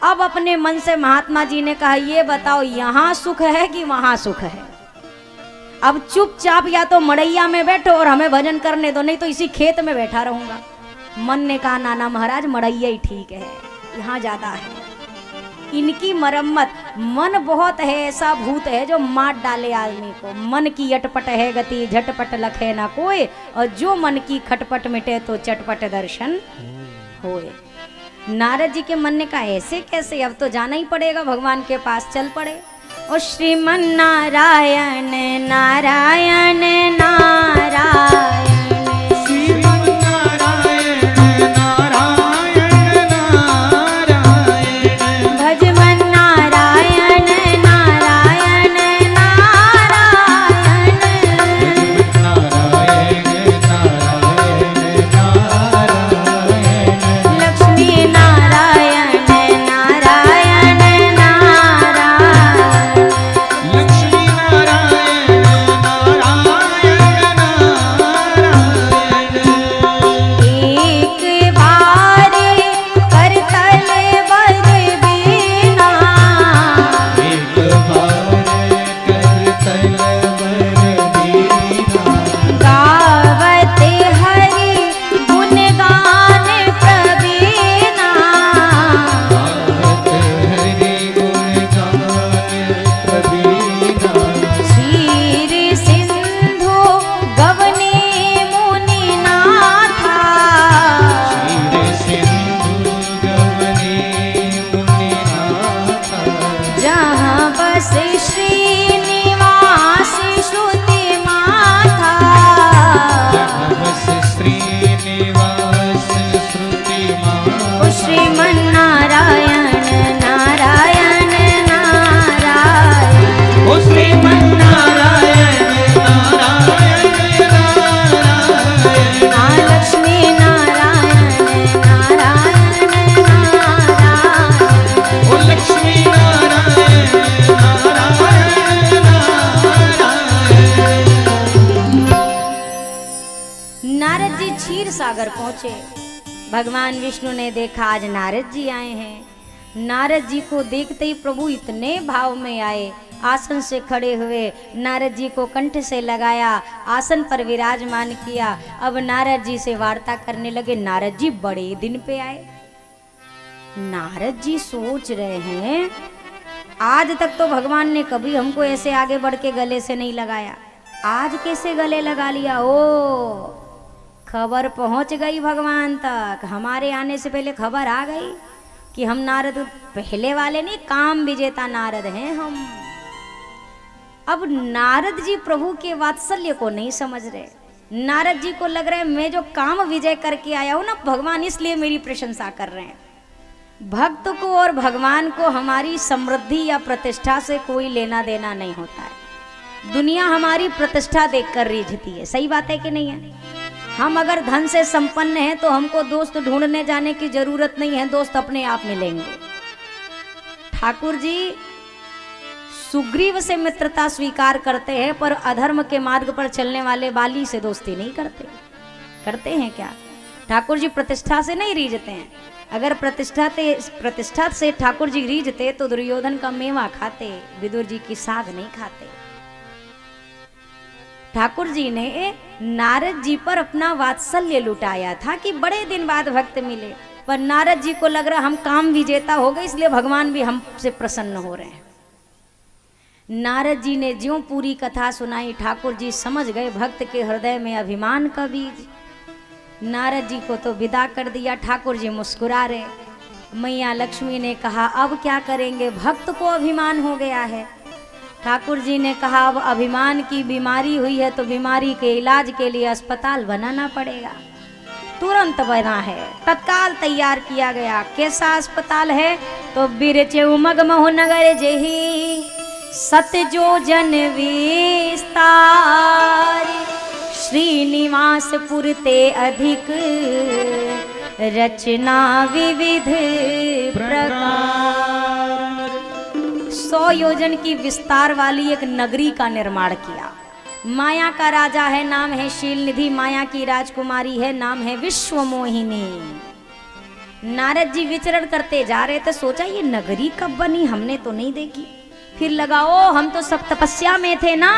अब अपने मन से महात्मा जी ने कहा, ये बताओ यहाँ सुख है कि वहां सुख है? अब चुपचाप या तो मड़ैया में बैठो और हमें भजन करने दो, नहीं तो इसी खेत में बैठा रहूंगा। मन ने कहा, नाना महाराज मड़ैया ही ठीक है, यहाँ ज्यादा है। इनकी मरम्मत, मन बहुत है ऐसा भूत है जो मार डाले आदमी को। मन की अटपट है गति, झटपट लखे ना कोई, और जो मन की खटपट मिटे तो चटपट दर्शन होए। नारद जी के मन ने कहा, ऐसे कैसे, अब तो जाना ही पड़ेगा भगवान के पास। चल पड़े। ओ श्रीमन नारायण नारायण नारायण, श्रीमन नारायण नारायण नारायण, भजमन नारायण नारायण नारायण, नारायण नारायण नारायण, लक्ष्मी नारायण नारायण नारायण, लक्ष्मी नारायण नारायण नारायण। एक बार करतल बर बीना, एक बार करतल बर बीना, गावत हरि गुण गान प्रवीणा, गावत हरि गुण गान प्रवीणा, क्षीर सिंधु गवने मुनिनाथा, क्षीर सिंधु गवने मुनिनाथा, जहाँ बस श्रीनिवास श्रुति माथा, बस श्रीनिवास श्रुति ओ श्रीमन नारायण नारायण नारायण, ओ श्रीमन नारायण नारायण नारायण, आ लक्ष्मी नारायण नारायण नारायण, ओ लक्ष्मी नारायण नारायण नारायण। नारद जी क्षीर सागर पहुंचे। भगवान विष्णु ने देखा आज नारद जी आए हैं। नारद जी को देखते ही प्रभु इतने भाव में आए, आसन से खड़े हुए, नारद जी को कंठ से लगाया, आसन पर विराजमान किया। अब नारद जी से वार्ता करने लगे। नारद जी बड़े दिन पे आए। नारद जी सोच रहे हैं, आज तक तो भगवान ने कभी हमको ऐसे आगे बढ़ के गले से नहीं लगाया, आज कैसे गले लगा लिया? ओ, खबर पहुंच गई भगवान तक। हमारे आने से पहले खबर आ गई कि हम नारद पहले वाले नहीं, काम विजेता नारद हैं हम। अब नारद जी प्रभु के वात्सल्य को नहीं समझ रहे। नारद जी को लग रहा है मैं जो काम विजय करके आया हूं ना, भगवान इसलिए मेरी प्रशंसा कर रहे हैं। भक्त को और भगवान को हमारी समृद्धि या प्रतिष्ठा से कोई लेना देना नहीं होता है। दुनिया हमारी प्रतिष्ठा देखकर रीझती है। सही बात है कि नहीं है? हम अगर धन से संपन्न हैं तो हमको दोस्त ढूंढने जाने की जरूरत नहीं है, दोस्त अपने आप मिलेंगे। ठाकुर जी सुग्रीव से मित्रता स्वीकार करते हैं, पर अधर्म के मार्ग पर चलने वाले बाली से दोस्ती नहीं करते। करते हैं क्या? ठाकुर जी प्रतिष्ठा से नहीं रीझते हैं। अगर प्रतिष्ठा से ठाकुर जी रीझते तो दुर्योधन का मेवा खाते, विदुर जी की साग नहीं खाते। ठाकुर जी ने नारद जी पर अपना वात्सल्य लुटाया था कि बड़े दिन बाद भक्त मिले, पर नारद जी को लग रहा हम काम विजेता हो गए, इसलिए भगवान भी हमसे प्रसन्न हो रहे हैं। नारद जी ने ज्यों पूरी कथा सुनाई, ठाकुर जी समझ गए भक्त के हृदय में अभिमान का बीज। नारद जी को तो विदा कर दिया। ठाकुर जी मुस्कुरा रहे। मैया लक्ष्मी ने कहा अब क्या करेंगे, भक्त को अभिमान हो गया है। ठाकुर जी ने कहा अब अभिमान की बीमारी हुई है तो बीमारी के इलाज के लिए अस्पताल बनाना पड़ेगा। तुरंत बना है, तत्काल तैयार किया गया। कैसा अस्पताल है? तो बिरचे उमग महो नगर जेही सतजो जन विस्तार, श्रीनिवासपुर ते अधिक रचना विविध प्रकार। 100 योजन की विस्तार वाली एक नगरी का निर्माण किया। माया का राजा है, नाम है शीलनिधि, माया की राजकुमारी है, नाम है विश्वमोहिनी। नारद जी विचरण करते जा रहे थे, सोचा ये नगरी कब बनी, हमने तो नहीं देखी। फिर लगाओ हम तो सब तपस्या में थे ना,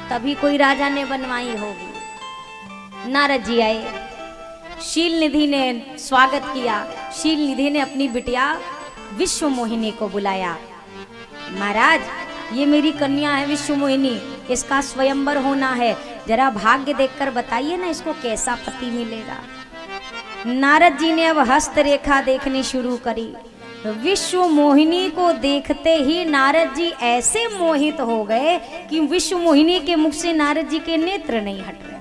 तभी कोई राजा ने बनवाई होगी। नारद जी आए, शीलनिधि ने स्वागत किया। शीलनिधि ने अपनी बिटिया विश्वमोहिनी को बुलाया। महाराज, ये मेरी कन्या है विश्वमोहिनी, इसका स्वयंवर होना है, जरा भाग्य देखकर बताइए ना इसको कैसा पति मिलेगा। नारद जी ने अब हस्तरेखा देखनी शुरू करी। विश्वमोहिनी को देखते ही नारद जी ऐसे मोहित हो गए कि विश्वमोहिनी के मुख से नारद जी के नेत्र नहीं हट रहे।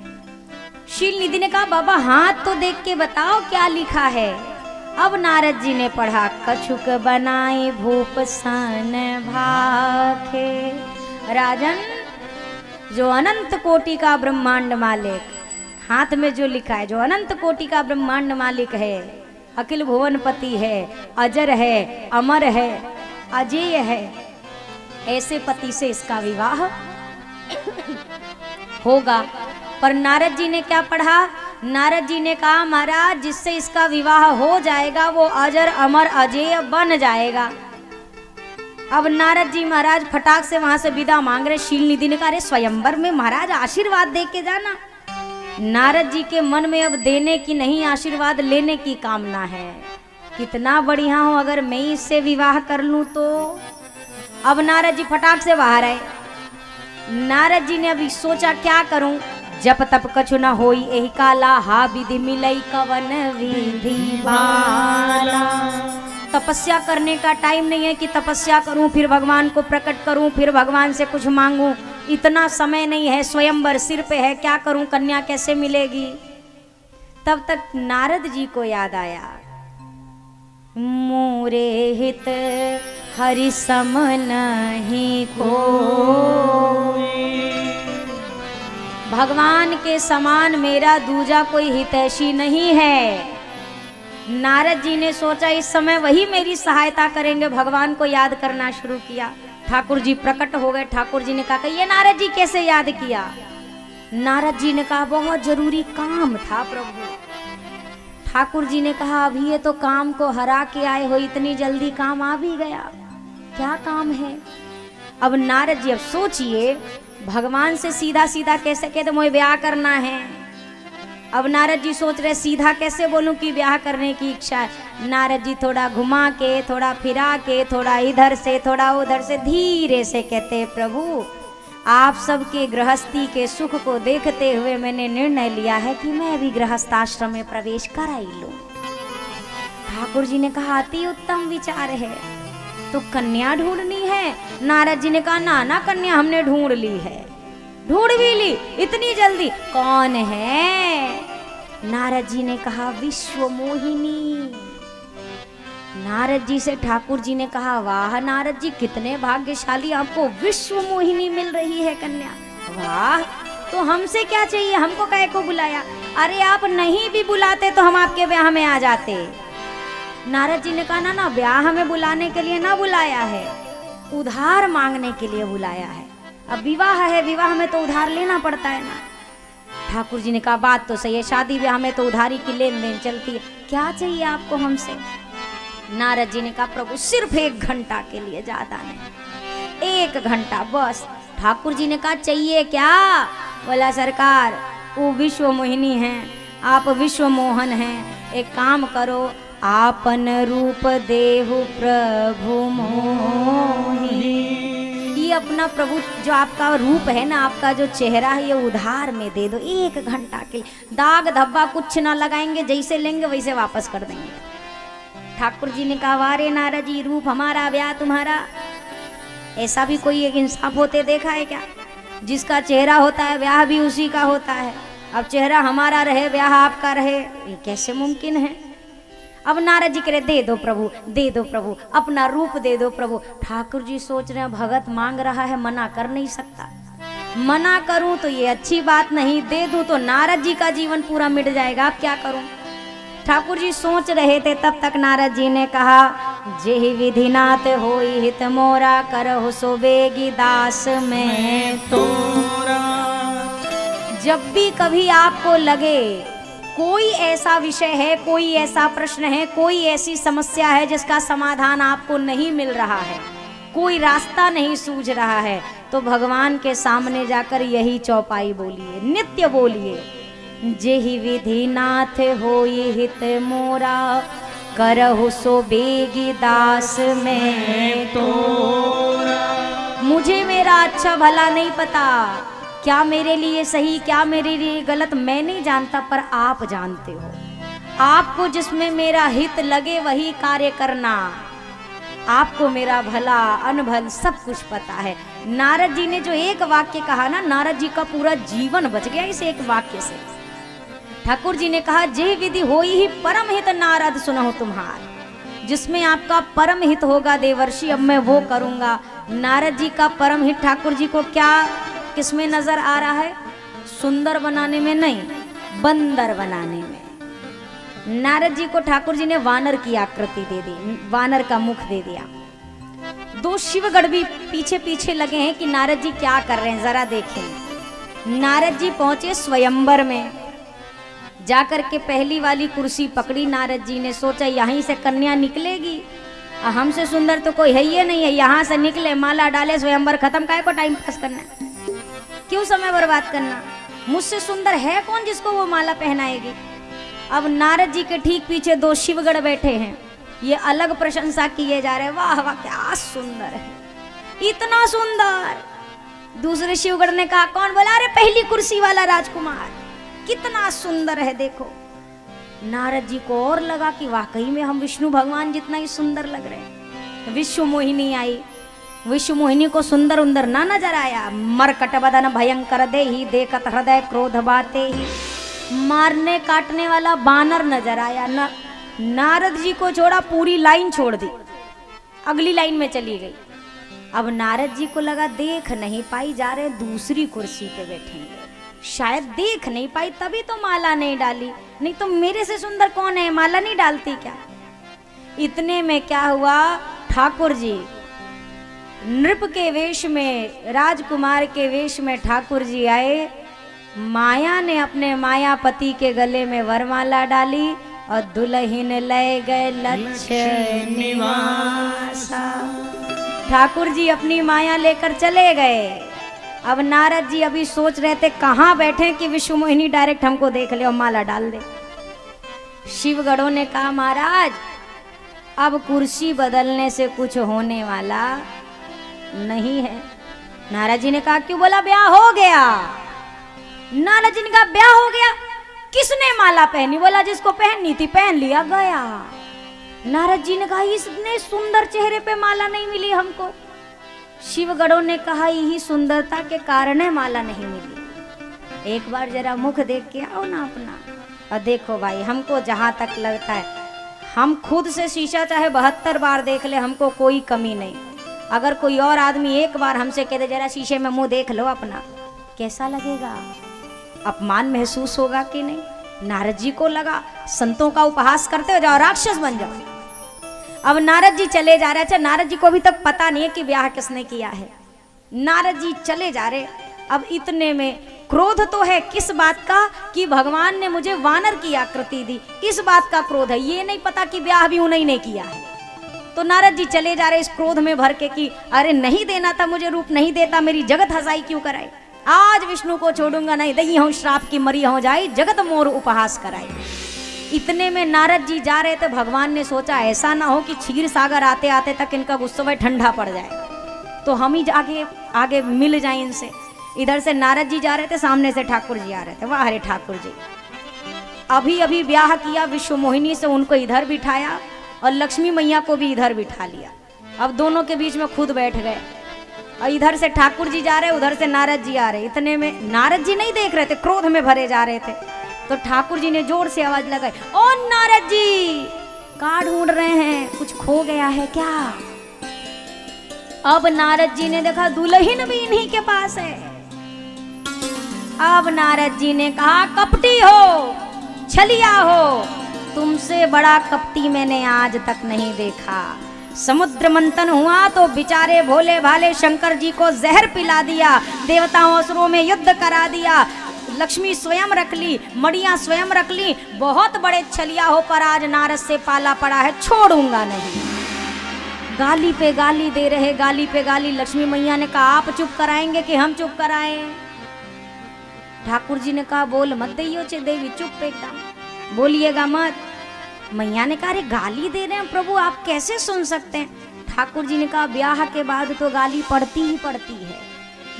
शीलनिधि ने कहा, बाबा हाथ तो देख के बताओ क्या लिखा है। अब नारद जी ने पढ़ा, कछुक बनाए भूप सन भाखे। राजन, जो अनंत कोटि का ब्रह्मांड मालिक, हाथ में जो लिखा है, जो अनंत कोटि का ब्रह्मांड मालिक है, अखिल भुवनपति है, अजर है, अमर है, अजेय है, ऐसे पति से इसका विवाह होगा। पर नारद जी ने क्या पढ़ा? नारद जी ने कहा, महाराज जिससे इसका विवाह हो जाएगा वो अजर अमर अजेय बन जाएगा। अब नारद जी महाराज फटाक से वहां से विदा मांग रहे। शीलनिधि ने कहा, अरे स्वयंवर में महाराज आशीर्वाद दे के जाना। नारद जी के मन में अब देने की नहीं, आशीर्वाद लेने की कामना है। कितना बढ़िया हो अगर मैं इससे विवाह कर लूं तो। अब नारद जी फटाक से बाहर आए। नारद जी ने अभी सोचा क्या करूं, जप तप कछु न होई एहि काला, हा विधि मिलई कवन विधि बाला। तपस्या करने का टाइम नहीं है कि तपस्या करूं फिर भगवान को प्रकट करूं फिर भगवान से कुछ मांगूं, इतना समय नहीं है। स्वयंवर सिर पे है, क्या करूं, कन्या कैसे मिलेगी। तब तक नारद जी को याद आया, मोरे हित हरि सम नहीं कोई, भगवान के समान मेरा दूजा कोई हितैषी नहीं है। नारद जी ने सोचा इस समय वही मेरी सहायता करेंगे, भगवान को याद करना शुरू किया। ठाकुर जी प्रकट हो गए। ठाकुर जी ने कहा, ये नारद जी कैसे याद किया? नारद जी ने कहा, बहुत जरूरी काम था प्रभु। ठाकुर जी ने कहा, अभी ये तो काम को हरा के आए हो, इतनी जल्दी काम आ भी गया, क्या काम है? अब नारद जी, अब सोचिए, भगवान से सीधा सीधा कैसे कहते मुझे ब्याह करना है। अब नारद जी सोच रहे सीधा कैसे बोलूं कि ब्याह करने की इच्छा है। नारद जी थोड़ा घुमा के, थोड़ा फिरा के, थोड़ा इधर से थोड़ा उधर से धीरे से कहते, प्रभु आप सबके गृहस्थी के सुख को देखते हुए मैंने निर्णय लिया है कि मैं भी गृहस्थाश्रम में प्रवेश कर ही लूं। ठाकुर जी ने कहा, अति उत्तम विचार है, तो कन्या ढूंढनी है। नारद जी ने कहा, ना ना कन्या हमने ढूंढ ली है। ढूंढ भी ली इतनी जल्दी? कौन है? नारद जी ने कहा, विश्वमोहिनी। नारद जी से ठाकुर जी ने कहा, वाह नारद जी कितने भाग्यशाली, आपको विश्वमोहिनी मिल रही है कन्या। वाह, तो हमसे क्या चाहिए, हमको काहे को बुलाया? अरे आप नहीं भी बुलाते तो हम आपके ब्याह में आ जाते। नारद जी ने कहा, ना ना ब्याह में बुलाने के लिए ना बुलाया है, उधार मांगने के लिए बुलाया है। अब विवाह है, विवाह में तो उधार लेना पड़ता है ना। ठाकुर जी ने कहा, बात तो सही है, शादी ब्याह में तो उधारी की लेन देन चलती है, क्या चाहिए आपको हमसे? नारद जी ने कहा, प्रभु सिर्फ 1 घंटा के लिए, ज्यादा नहीं, 1 घंटा बस। ठाकुर जी ने कहा, चाहिए क्या? बोला, सरकार वो विश्वमोहिनी हैं, आप विश्वमोहन हैं, एक काम करो, आपन रूप देहु प्रभु मोहि। ये अपना प्रभु जो आपका रूप है ना, आपका जो चेहरा है, ये उधार में दे दो 1 घंटा के लिए। दाग धब्बा कुछ ना लगाएंगे, जैसे लेंगे वैसे वापस कर देंगे। ठाकुर जी ने कहा, वारे नारद जी, रूप हमारा ब्याह तुम्हारा, ऐसा भी कोई एक इंसाफ होते देखा है क्या? जिसका चेहरा होता है ब्याह भी उसी का होता है। अब चेहरा हमारा रहे, ब्याह आपका रहे, ये कैसे मुमकिन है? अब नारद जी कह रहे, दे दो प्रभु, दे दो प्रभु, अपना रूप दे दो प्रभु। ठाकुर जी सोच रहे हैं, भगत मांग रहा है, मना कर नहीं सकता, मना करूं तो ये अच्छी बात नहीं, दे दूं तो नारद जी का जीवन पूरा मिट जाएगा, अब क्या करूं? ठाकुर जी सोच रहे थे, तब तक नारद जी ने कहा, जेहि विधिनाथ होई हित मोरा, करहु सो बेगी दास में तोरा। जब भी कभी आपको लगे कोई ऐसा विषय है, कोई ऐसा प्रश्न है, कोई ऐसी समस्या है जिसका समाधान आपको नहीं मिल रहा है, कोई रास्ता नहीं सूझ रहा है, तो भगवान के सामने जाकर यही चौपाई बोलिए, नित्य बोलिए, जेहि विधिनाथ होई हित मोरा, करहु सो बेगी दास में तोरा। मुझे मेरा अच्छा भला नहीं पता, क्या मेरे लिए सही क्या मेरे लिए गलत मैं नहीं जानता, पर आप जानते हो। आपको जिसमें मेरा हित लगे वही कार्य करना, आपको मेरा भला अनभल सब कुछ पता है। नारद जी ने जो एक वाक्य कहा ना, नारद जी का पूरा जीवन बच गया इस एक वाक्य से। ठाकुर जी ने कहा, जे विधि होई ही परम हित नारद सुनहु तुम्हार, जिसमें आपका परम हित होगा देवर्षि, अब मैं वो करूंगा। नारद जी का परम हित ठाकुर जी को क्या किसमें नजर आ रहा है? सुंदर बनाने में नहीं, बंदर बनाने में। नारद जी को ठाकुर जी ने वानर की आकृति दे दी, वानर का मुख दे दिया। दो शिवगढ़ भी पीछे पीछे लगे हैं कि नारद जी क्या कर रहे हैं, जरा देखें। नारद जी पहुंचे स्वयंवर में, जाकर के पहली वाली कुर्सी पकड़ी। नारद जी ने सोचा यहीं से कन्या निकलेगी, हमसे सुंदर तो कोई है ही नहीं है, यहाँ से निकले माला डाले स्वयंवर खत्म, काहे को टाइम पास करना, क्यों समय बर्बाद करना, मुझसे सुंदर है कौन जिसको वो माला पहनाएगी। अब नारद जी के ठीक पीछे दो शिवगढ़ बैठे हैं, ये अलग प्रशंसा किए जा रहे हैं, वाह वाह क्या सुंदर है, इतना सुंदर। दूसरे शिवगढ़ ने कहा, कौन बोला? अरे पहली कुर्सी वाला राजकुमार, कितना सुंदर है देखो। नारद जी को और लगा कि वाकई में हम विष्णु भगवान जितना ही सुंदर लग रहे हैं। विश्व मोहिनी आई, विश्व मोहिनी को सुंदर उंदर ना नजर आया। मरकट बदन भयंकर दे ही, देखत हृदय क्रोध बाते ही, मारने काटने वाला बानर नजर आया। नारद जी को छोड़ा, पूरी लाइन छोड़ दी, अगली लाइन में चली गई। अब नारद जी को लगा देख नहीं पाई, जा रहे दूसरी कुर्सी पे बैठेंगे, शायद देख नहीं पाई तभी तो माला नहीं डाली, नहीं तो मेरे से सुंदर कौन है, माला नहीं डालती क्या। इतने में क्या हुआ, ठाकुर जी नृप के वेश में, राजकुमार के वेश में ठाकुर जी आए। माया ने अपने मायापति के गले में वरमाला डाली और दुल्हन ले गए लक्ष्य निवासा। ठाकुर जी अपनी माया लेकर चले गए। अब नारद जी अभी सोच रहे थे कहाँ बैठे कि विश्व मोहिनी डायरेक्ट हमको देख ले और माला डाल दे। शिवगढ़ों ने कहा, महाराज अब कुर्सी बदलने से कुछ होने वाला नहीं है। नारद जी ने कहा, क्यों? बोला ब्याह हो गया। नारद जी ने कहा, ब्याह हो गया? किसने माला पहनी? बोला जिसको पहननी थी पहन लिया, गया। नारद जी ने कहा, इसने सुंदर चेहरे पे माला नहीं मिली हमको। शिवगढ़ों ने कहा, यही सुंदरता के कारण है माला नहीं मिली, एक बार जरा मुख देख के आओ ना अपना। और देखो भाई, हमको जहाँ तक लगता है हम खुद से शीशा चाहे 72 बार देख ले, हमको कोई कमी नहीं। अगर कोई और आदमी एक बार हमसे कह दे जरा शीशे में मुंह देख लो अपना, कैसा लगेगा? अपमान महसूस होगा कि नहीं? नारद जी को लगा संतों का उपहास करते हो जाओ, राक्षस बन जाओ। अब नारद जी चले जा रहे। अच्छा, नारद जी को अभी तक पता नहीं है कि ब्याह किसने किया है। नारद जी चले जा रहे। अब इतने में क्रोध तो है किस बात का कि भगवान ने मुझे वानर की आकृति दी, इस बात का क्रोध है। ये नहीं पता कि ब्याह भी उन्हीं ने किया है। तो नारद जी चले जा रहे इस क्रोध में भर के कि अरे नहीं देना था मुझे, रूप नहीं देता, मेरी जगत हसाई क्यों कराई, आज विष्णु को छोड़ूंगा नहीं, दही हूँ श्राप की मरी हो जाए, जगत मोर उपहास कराई। इतने में नारद जी जा रहे थे। भगवान ने सोचा ऐसा ना हो कि क्षीर सागर आते आते तक इनका गुस्सा ठंडा पड़ जाए, तो हम ही आगे आगे मिल जाए इनसे। इधर से नारद जी जा रहे थे, सामने से ठाकुर जी आ रहे थे। वाह रे ठाकुर जी, अभी अभी ब्याह किया विश्व मोहिनी से, उनको इधर बिठाया और लक्ष्मी मैया को भी इधर बिठा लिया। अब दोनों के बीच में खुद बैठ गए और इधर से ठाकुर जी जा रहे, उधर से नारद जी आ रहे। इतने में नारद जी नहीं देख रहे थे, क्रोध में भरे जा रहे थे। तो ठाकुर जी ने जोर से आवाज लगाई, ओ नारद जी, कहाँ ढूंढ रहे हैं, कुछ खो गया है क्या? अब नारद जी ने देखा दुल्हन भी इन्हीं के पास है। अब नारद जी ने कहा, कपटी हो, छलिया हो, तुमसे बड़ा कपटी मैंने आज तक नहीं देखा। समुद्र मंथन हुआ तो बेचारे भोले भाले शंकर जी को जहर पिला दिया, देवताओं असुरों में युद्ध करा दिया, लक्ष्मी स्वयं रख ली, मड़ियां स्वयं रख ली। बहुत बड़े छलिया हो पर आज नारद से पाला पड़ा है, छोड़ूंगा नहीं। गाली पे गाली दे रहे, गाली पे गाली। लक्ष्मी मैया ने कहा आप चुप कराएंगे कि हम चुप कराएं? ठाकुर जी ने कहा बोल मत दैयो चे देवी, चुप एकदम, बोलिएगा मत। मैया ने कहा अरे गाली दे रहे हैं प्रभु, आप कैसे सुन सकते हैं? ठाकुर जी ने कहा ब्याह के बाद तो गाली पड़ती ही पड़ती है।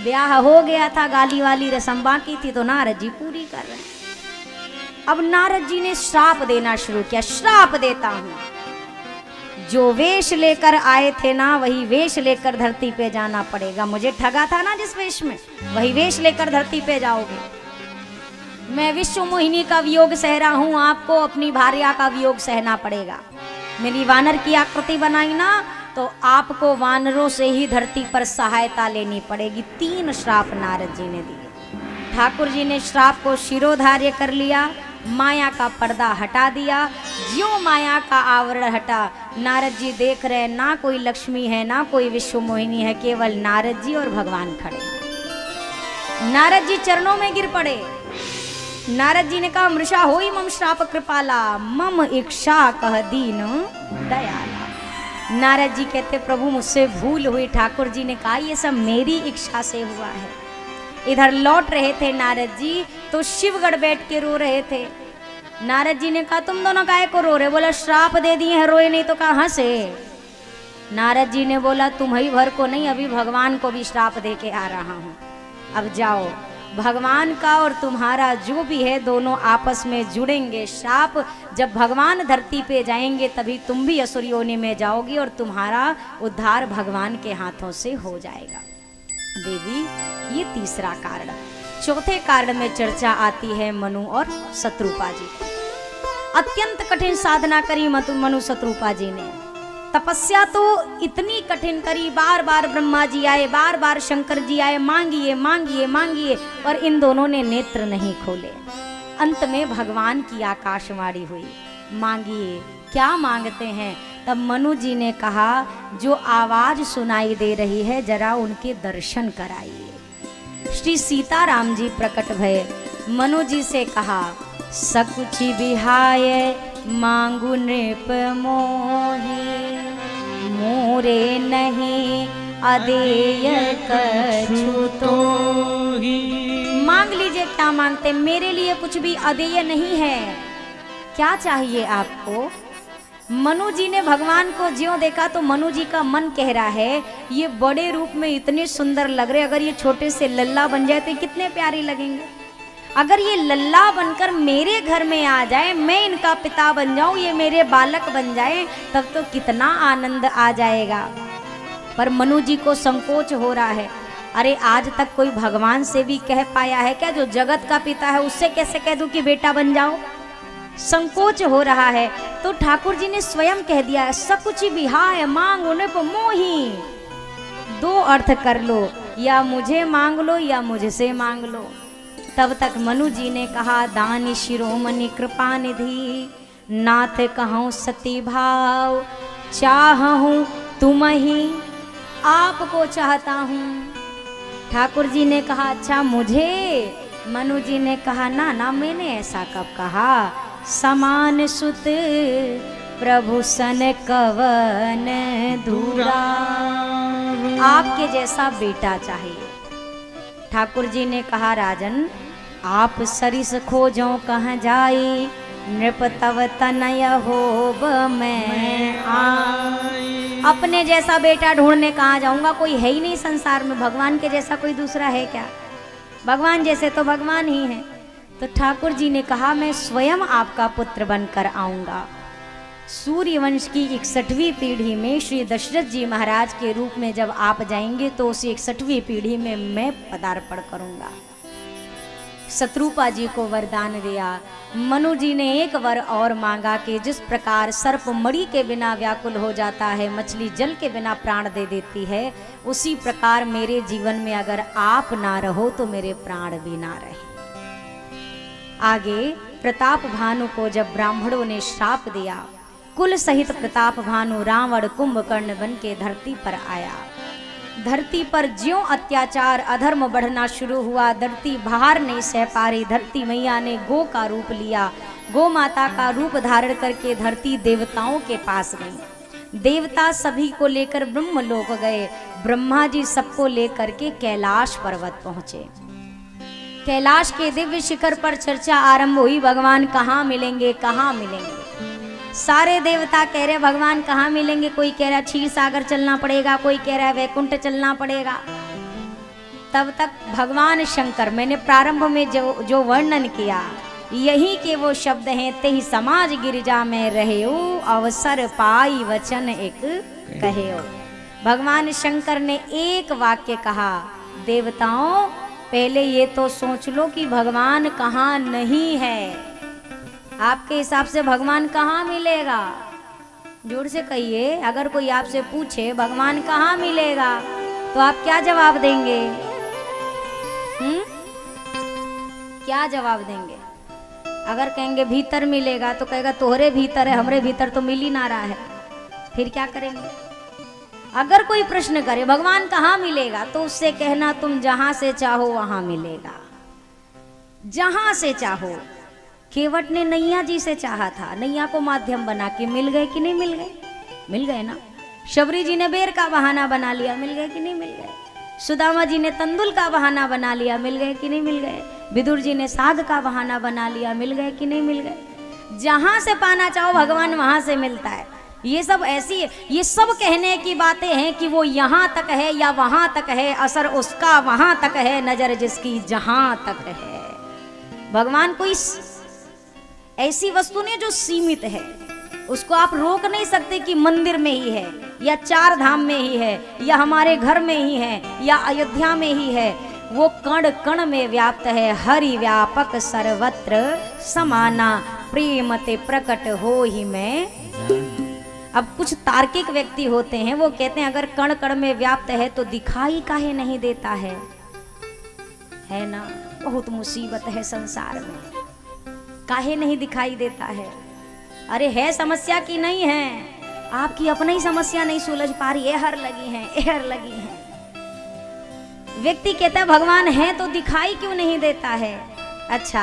ब्याह हो गया था, गाली वाली रस्म बाकी थी तो नारद जी पूरी कर रहे हैं। अब नारद जी ने श्राप देना शुरू किया, श्राप देता हूं, जो वेश लेकर आए थे ना वही वेश लेकर धरती पे जाना पड़ेगा। मुझे ठगा था ना जिस वेश में, वही वेश लेकर धरती पे जाओगे। मैं विश्व मोहिनी का वियोग सह रहा हूं, आपको अपनी भार्या का वियोग सहना पड़ेगा। मेरी वानर की आकृति बनाई ना तो आपको वानरों से ही धरती पर सहायता लेनी पड़ेगी। 3 श्राप नारद जी ने दिए। ठाकुर जी ने श्राप को शिरोधार्य कर लिया, माया का पर्दा हटा दिया। ज्यों माया का आवरण हटा, नारद जी देख रहे ना कोई लक्ष्मी है ना कोई विश्व मोहिनी है, केवल नारद जी और भगवान खड़े। नारद जी चरणों में गिर पड़े। नारद जी ने कहा मृषा होई मम श्राप कृपाला, मम इच्छा कह दीन दयाला। नारद जी कहते प्रभु मुझसे भूल हुई। ठाकुर जी ने कहा ये सब मेरी इच्छा से हुआ है। इधर लौट रहे थे नारद जी तो शिवगढ़ बैठ के रो रहे थे। नारद जी ने कहा तुम दोनों काहे को रो रहे? बोला श्राप दे दिए हैं, रोए नहीं तो कहा हंसे। नारद जी ने बोला तुम्हारी भर को नहीं, अभी भगवान को भी श्राप दे के आ रहा हूं। अब जाओ, भगवान का और तुम्हारा जो भी है दोनों आपस में जुड़ेंगे। श्राप जब भगवान धरती पे जाएंगे तभी तुम भी असुर योनि में जाओगी और तुम्हारा उद्धार भगवान के हाथों से हो जाएगा। देवी ये तीसरा कारण। चौथे कारण में चर्चा आती है मनु और शत्रुपा जी। अत्यंत कठिन साधना करी मनु शत्रुपा जी ने। तपस्या तो इतनी कठिन करी, बार बार ब्रह्मा जी आए, बार बार शंकर जी आए, मांगिए मांगिए मांगिए, पर इन दोनों ने नेत्र नहीं खोले। अंत में भगवान की आकाशवाणी हुई, मांगिए। क्या मांगते हैं? तब मनु जी ने कहा जो आवाज सुनाई दे रही है जरा उनके दर्शन कराइए। श्री सीताराम जी प्रकट भये, मनु जी से कहा सकुचि बिहाय मांगु नृप मोहि, मोरे नहीं अदेय कछु तोहि। मांग लीजिए क्या मांगते, मेरे लिए कुछ भी अदेय नहीं है। क्या चाहिए आपको? मनु जी ने भगवान को ज्यों देखा तो मनु जी का मन कह रहा है ये बड़े रूप में इतने सुंदर लग रहे, अगर ये छोटे से लल्ला बन जाए तो कितने प्यारे लगेंगे। अगर ये लल्ला बनकर मेरे घर में आ जाए, मैं इनका पिता बन जाऊं, ये मेरे बालक बन जाए, तब तो कितना आनंद आ जाएगा। पर मनु जी को संकोच हो रहा है। अरे आज तक कोई भगवान से भी कह पाया है क्या? जो जगत का पिता है उससे कैसे कह दूं कि बेटा बन जाओ? संकोच हो रहा है। तो ठाकुर जी ने स्वयं कह दिया सकुचि बिहाय मांग नृप मोहि। 2 अर्थ कर लो, या मुझे मांग लो या मुझसे मांग लो। तब तक मनु जी ने कहा दानी शिरोमणि कृपा निधि, नाथ कहूँ सती भाव, चाहूँ तुम ही आपको चाहता हूँ। ठाकुर जी ने कहा अच्छा मुझे? मनु जी ने कहा ना ना, मैंने ऐसा कब कहा। समान सुत प्रभु सन कवन दूरा, आपके जैसा बेटा चाहिए। ठाकुर जी ने कहा राजन आप सरिस खोजो कहाँ जाई, नृप तव तनय होब मैं आई। अपने जैसा बेटा ढूंढने कहाँ जाऊंगा? कोई है ही नहीं संसार में, भगवान के जैसा कोई दूसरा है क्या? भगवान जैसे तो भगवान ही है। तो ठाकुर जी ने कहा मैं स्वयं आपका पुत्र बनकर आऊंगा। सूर्यवंश की 61वीं पीढ़ी में श्री दशरथ जी महाराज के रूप में जब आप जाएंगे तो उस 61वीं पीढ़ी में मैं पदार्पण करूंगा। शत्रुपा जी को वरदान दिया। मनु जी ने एक वर और मांगा कि जिस प्रकार सर्प मणि के बिना व्याकुल हो जाता है, मछली जल के बिना प्राण दे देती है, उसी प्रकार मेरे जीवन में अगर आप ना रहो तो मेरे प्राण भी ना रहे। आगे प्रताप भानु को जब ब्राह्मणों ने श्राप दिया कुल सहित प्रताप भानु रावण कुंभकर्ण बन के धरती पर आया। धरती पर ज्यों अत्याचार अधर्म बढ़ना शुरू हुआ, धरती भार नहीं सह पा रही, धरती मैया ने गो का रूप लिया। गो माता का रूप धारण करके धरती देवताओं के पास गई। देवता सभी को लेकर ब्रह्मलोक गए। ब्रह्मा जी सबको लेकर के कैलाश पर्वत पहुंचे। कैलाश के दिव्य शिखर पर चर्चा आरंभ हुई, भगवान कहाँ मिलेंगे, कहाँ मिलेंगे। सारे देवता कह रहे भगवान कहाँ मिलेंगे, कोई कह रहा क्षीर सागर चलना पड़ेगा, कोई कह रहा है वैकुंठ चलना पड़ेगा। तब तक भगवान शंकर, मैंने प्रारंभ में जो वर्णन किया, यही के वो शब्द हैं, ते ही समाज गिरिजा में रहे हो, अवसर पाई वचन एक कहे हो। भगवान शंकर ने एक वाक्य कहा, देवताओं पहले ये तो सोच लो कि भगवान कहाँ नहीं है। आपके हिसाब से भगवान कहाँ मिलेगा? जोर से कहिए, अगर कोई आपसे पूछे भगवान कहाँ मिलेगा तो आप क्या जवाब देंगे? क्या जवाब देंगे? अगर कहेंगे भीतर मिलेगा तो कहेगा तोहरे भीतर है, हमरे भीतर तो मिल ही ना रहा है, फिर क्या करेंगे? अगर कोई प्रश्न करे भगवान कहाँ मिलेगा तो उससे कहना तुम जहां से चाहो वहां मिलेगा, जहां से चाहो। केवट ने नैया जी से चाहा था, नैया को माध्यम बना के मिल गए कि नहीं मिल गए? मिल गए ना। शबरी जी ने बेर का बहाना बना लिया, मिल गए कि नहीं मिल गए? सुदामा जी ने तंदुल का बहाना बना लिया, मिल गए कि नहीं मिल गए? विदुर जी ने साग का बहाना बना लिया, मिल गए कि नहीं मिल गए? जहां से पाना चाहो भगवान वहां से मिलता है। ये सब ऐसी है, ये सब कहने की बातें हैं कि वो यहाँ तक है या वहां तक है, असर उसका वहां तक है, नजर जिसकी जहां तक है। भगवान कोई ऐसी वस्तु नहीं जो सीमित है, उसको आप रोक नहीं सकते कि मंदिर में ही है या चार धाम में ही है या हमारे घर में ही है या अयोध्या में ही है। वो कण कण में व्याप्त है, हरि व्यापक सर्वत्र समाना, प्रेम ते प्रकट हो ही मैं। अब कुछ तार्किक व्यक्ति होते हैं, वो कहते हैं अगर कण कण में व्याप्त है तो दिखाई काहे नहीं देता है ना? बहुत मुसीबत है संसार में, काहे नहीं दिखाई देता है? अरे है समस्या की नहीं है, आपकी अपनी समस्या नहीं सुलझ पा रही, एहर लगी है, एहर लगी है। व्यक्ति कहता है भगवान है तो दिखाई क्यों नहीं देता है? अच्छा,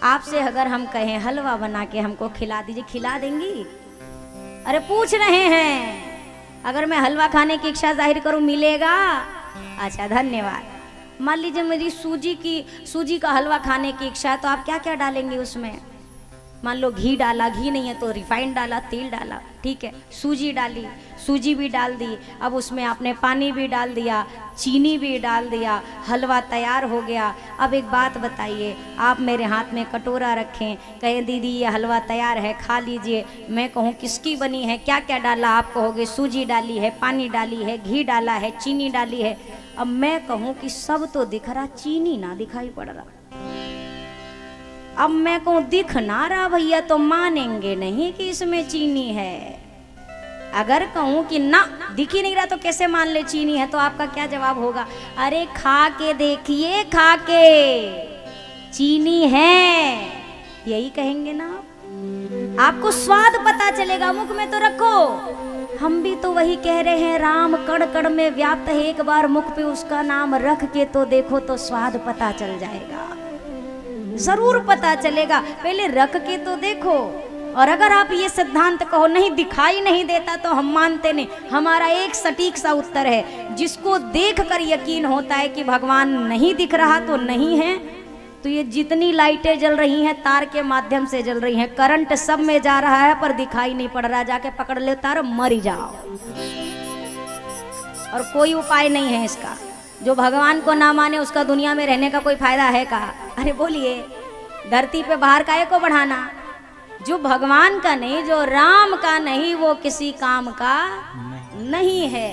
आपसे अगर हम कहें हलवा बना के हमको खिला दीजिए, खिला देंगी? अरे पूछ रहे हैं, अगर मैं हलवा खाने की इच्छा जाहिर करूं मिलेगा? अच्छा धन्यवाद। मान लीजिए मेरी सूजी का हलवा खाने की इच्छा है, तो आप क्या क्या डालेंगे उसमें? मान लो घी डाला, घी नहीं है तो रिफाइंड डाला, तेल डाला, ठीक है। सूजी डाली, सूजी भी डाल दी, अब उसमें आपने पानी भी डाल दिया, चीनी भी डाल दिया, हलवा तैयार हो गया। अब एक बात बताइए, आप मेरे हाथ में कटोरा रखें, कहें दीदी ये हलवा तैयार है, खा लीजिए। मैं कहूँ किसकी बनी है, क्या क्या डाला? आप कहोगे सूजी डाली है, पानी डाली है, घी डाला है, चीनी डाली है। अब मैं कहूँ कि सब तो दिख रहा, चीनी ना दिखाई पड़ रहा। अब मैं कहूँ दिख ना रहा भैया, तो मानेंगे नहीं कि इसमें चीनी है। अगर कहूँ कि ना दिख ही नहीं रहा तो कैसे मान ले चीनी है, तो आपका क्या जवाब होगा? अरे खा के देखिए, खा के चीनी है, यही कहेंगे ना आप? आपको स्वाद पता चलेगा, मुख में तो रखो। हम भी तो वही कह रहे हैं, राम कण कण में व्याप्त है, एक बार मुख पे उसका नाम रख के तो देखो, तो स्वाद पता चल जाएगा, जरूर पता चलेगा। पहले रख के तो देखो। और अगर आप ये सिद्धांत कहो नहीं दिखाई नहीं देता, तो हम मानते नहीं। हमारा एक सटीक सा उत्तर है, जिसको देखकर यकीन होता है कि भगवान नहीं दिख रहा तो नहीं है। तो ये जितनी लाइटें जल रही हैं तार के माध्यम से जल रही हैं, करंट सब में जा रहा है पर दिखाई नहीं पड़ रहा, जाके पकड़ ले तार, मर जाओ। और कोई उपाय नहीं है इसका। जो भगवान को ना माने उसका दुनिया में रहने का कोई फायदा है का? अरे बोलिए, धरती पे बाहर काहे को बढ़ाना? जो भगवान का नहीं, जो राम का नहीं, वो किसी काम का नहीं है।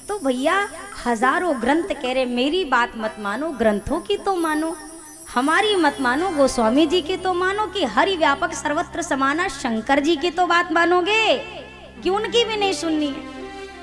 तो भैया हजारों ग्रंथ कह रहे मेरी बात मत मानो, ग्रंथों की तो मानो, हमारी मत मानो, गोस्वामी जी की तो मानो, कि हरि व्यापक सर्वत्र समाना शंकर जी की तो बात मानोगे कि उनकी भी नहीं सुननी है?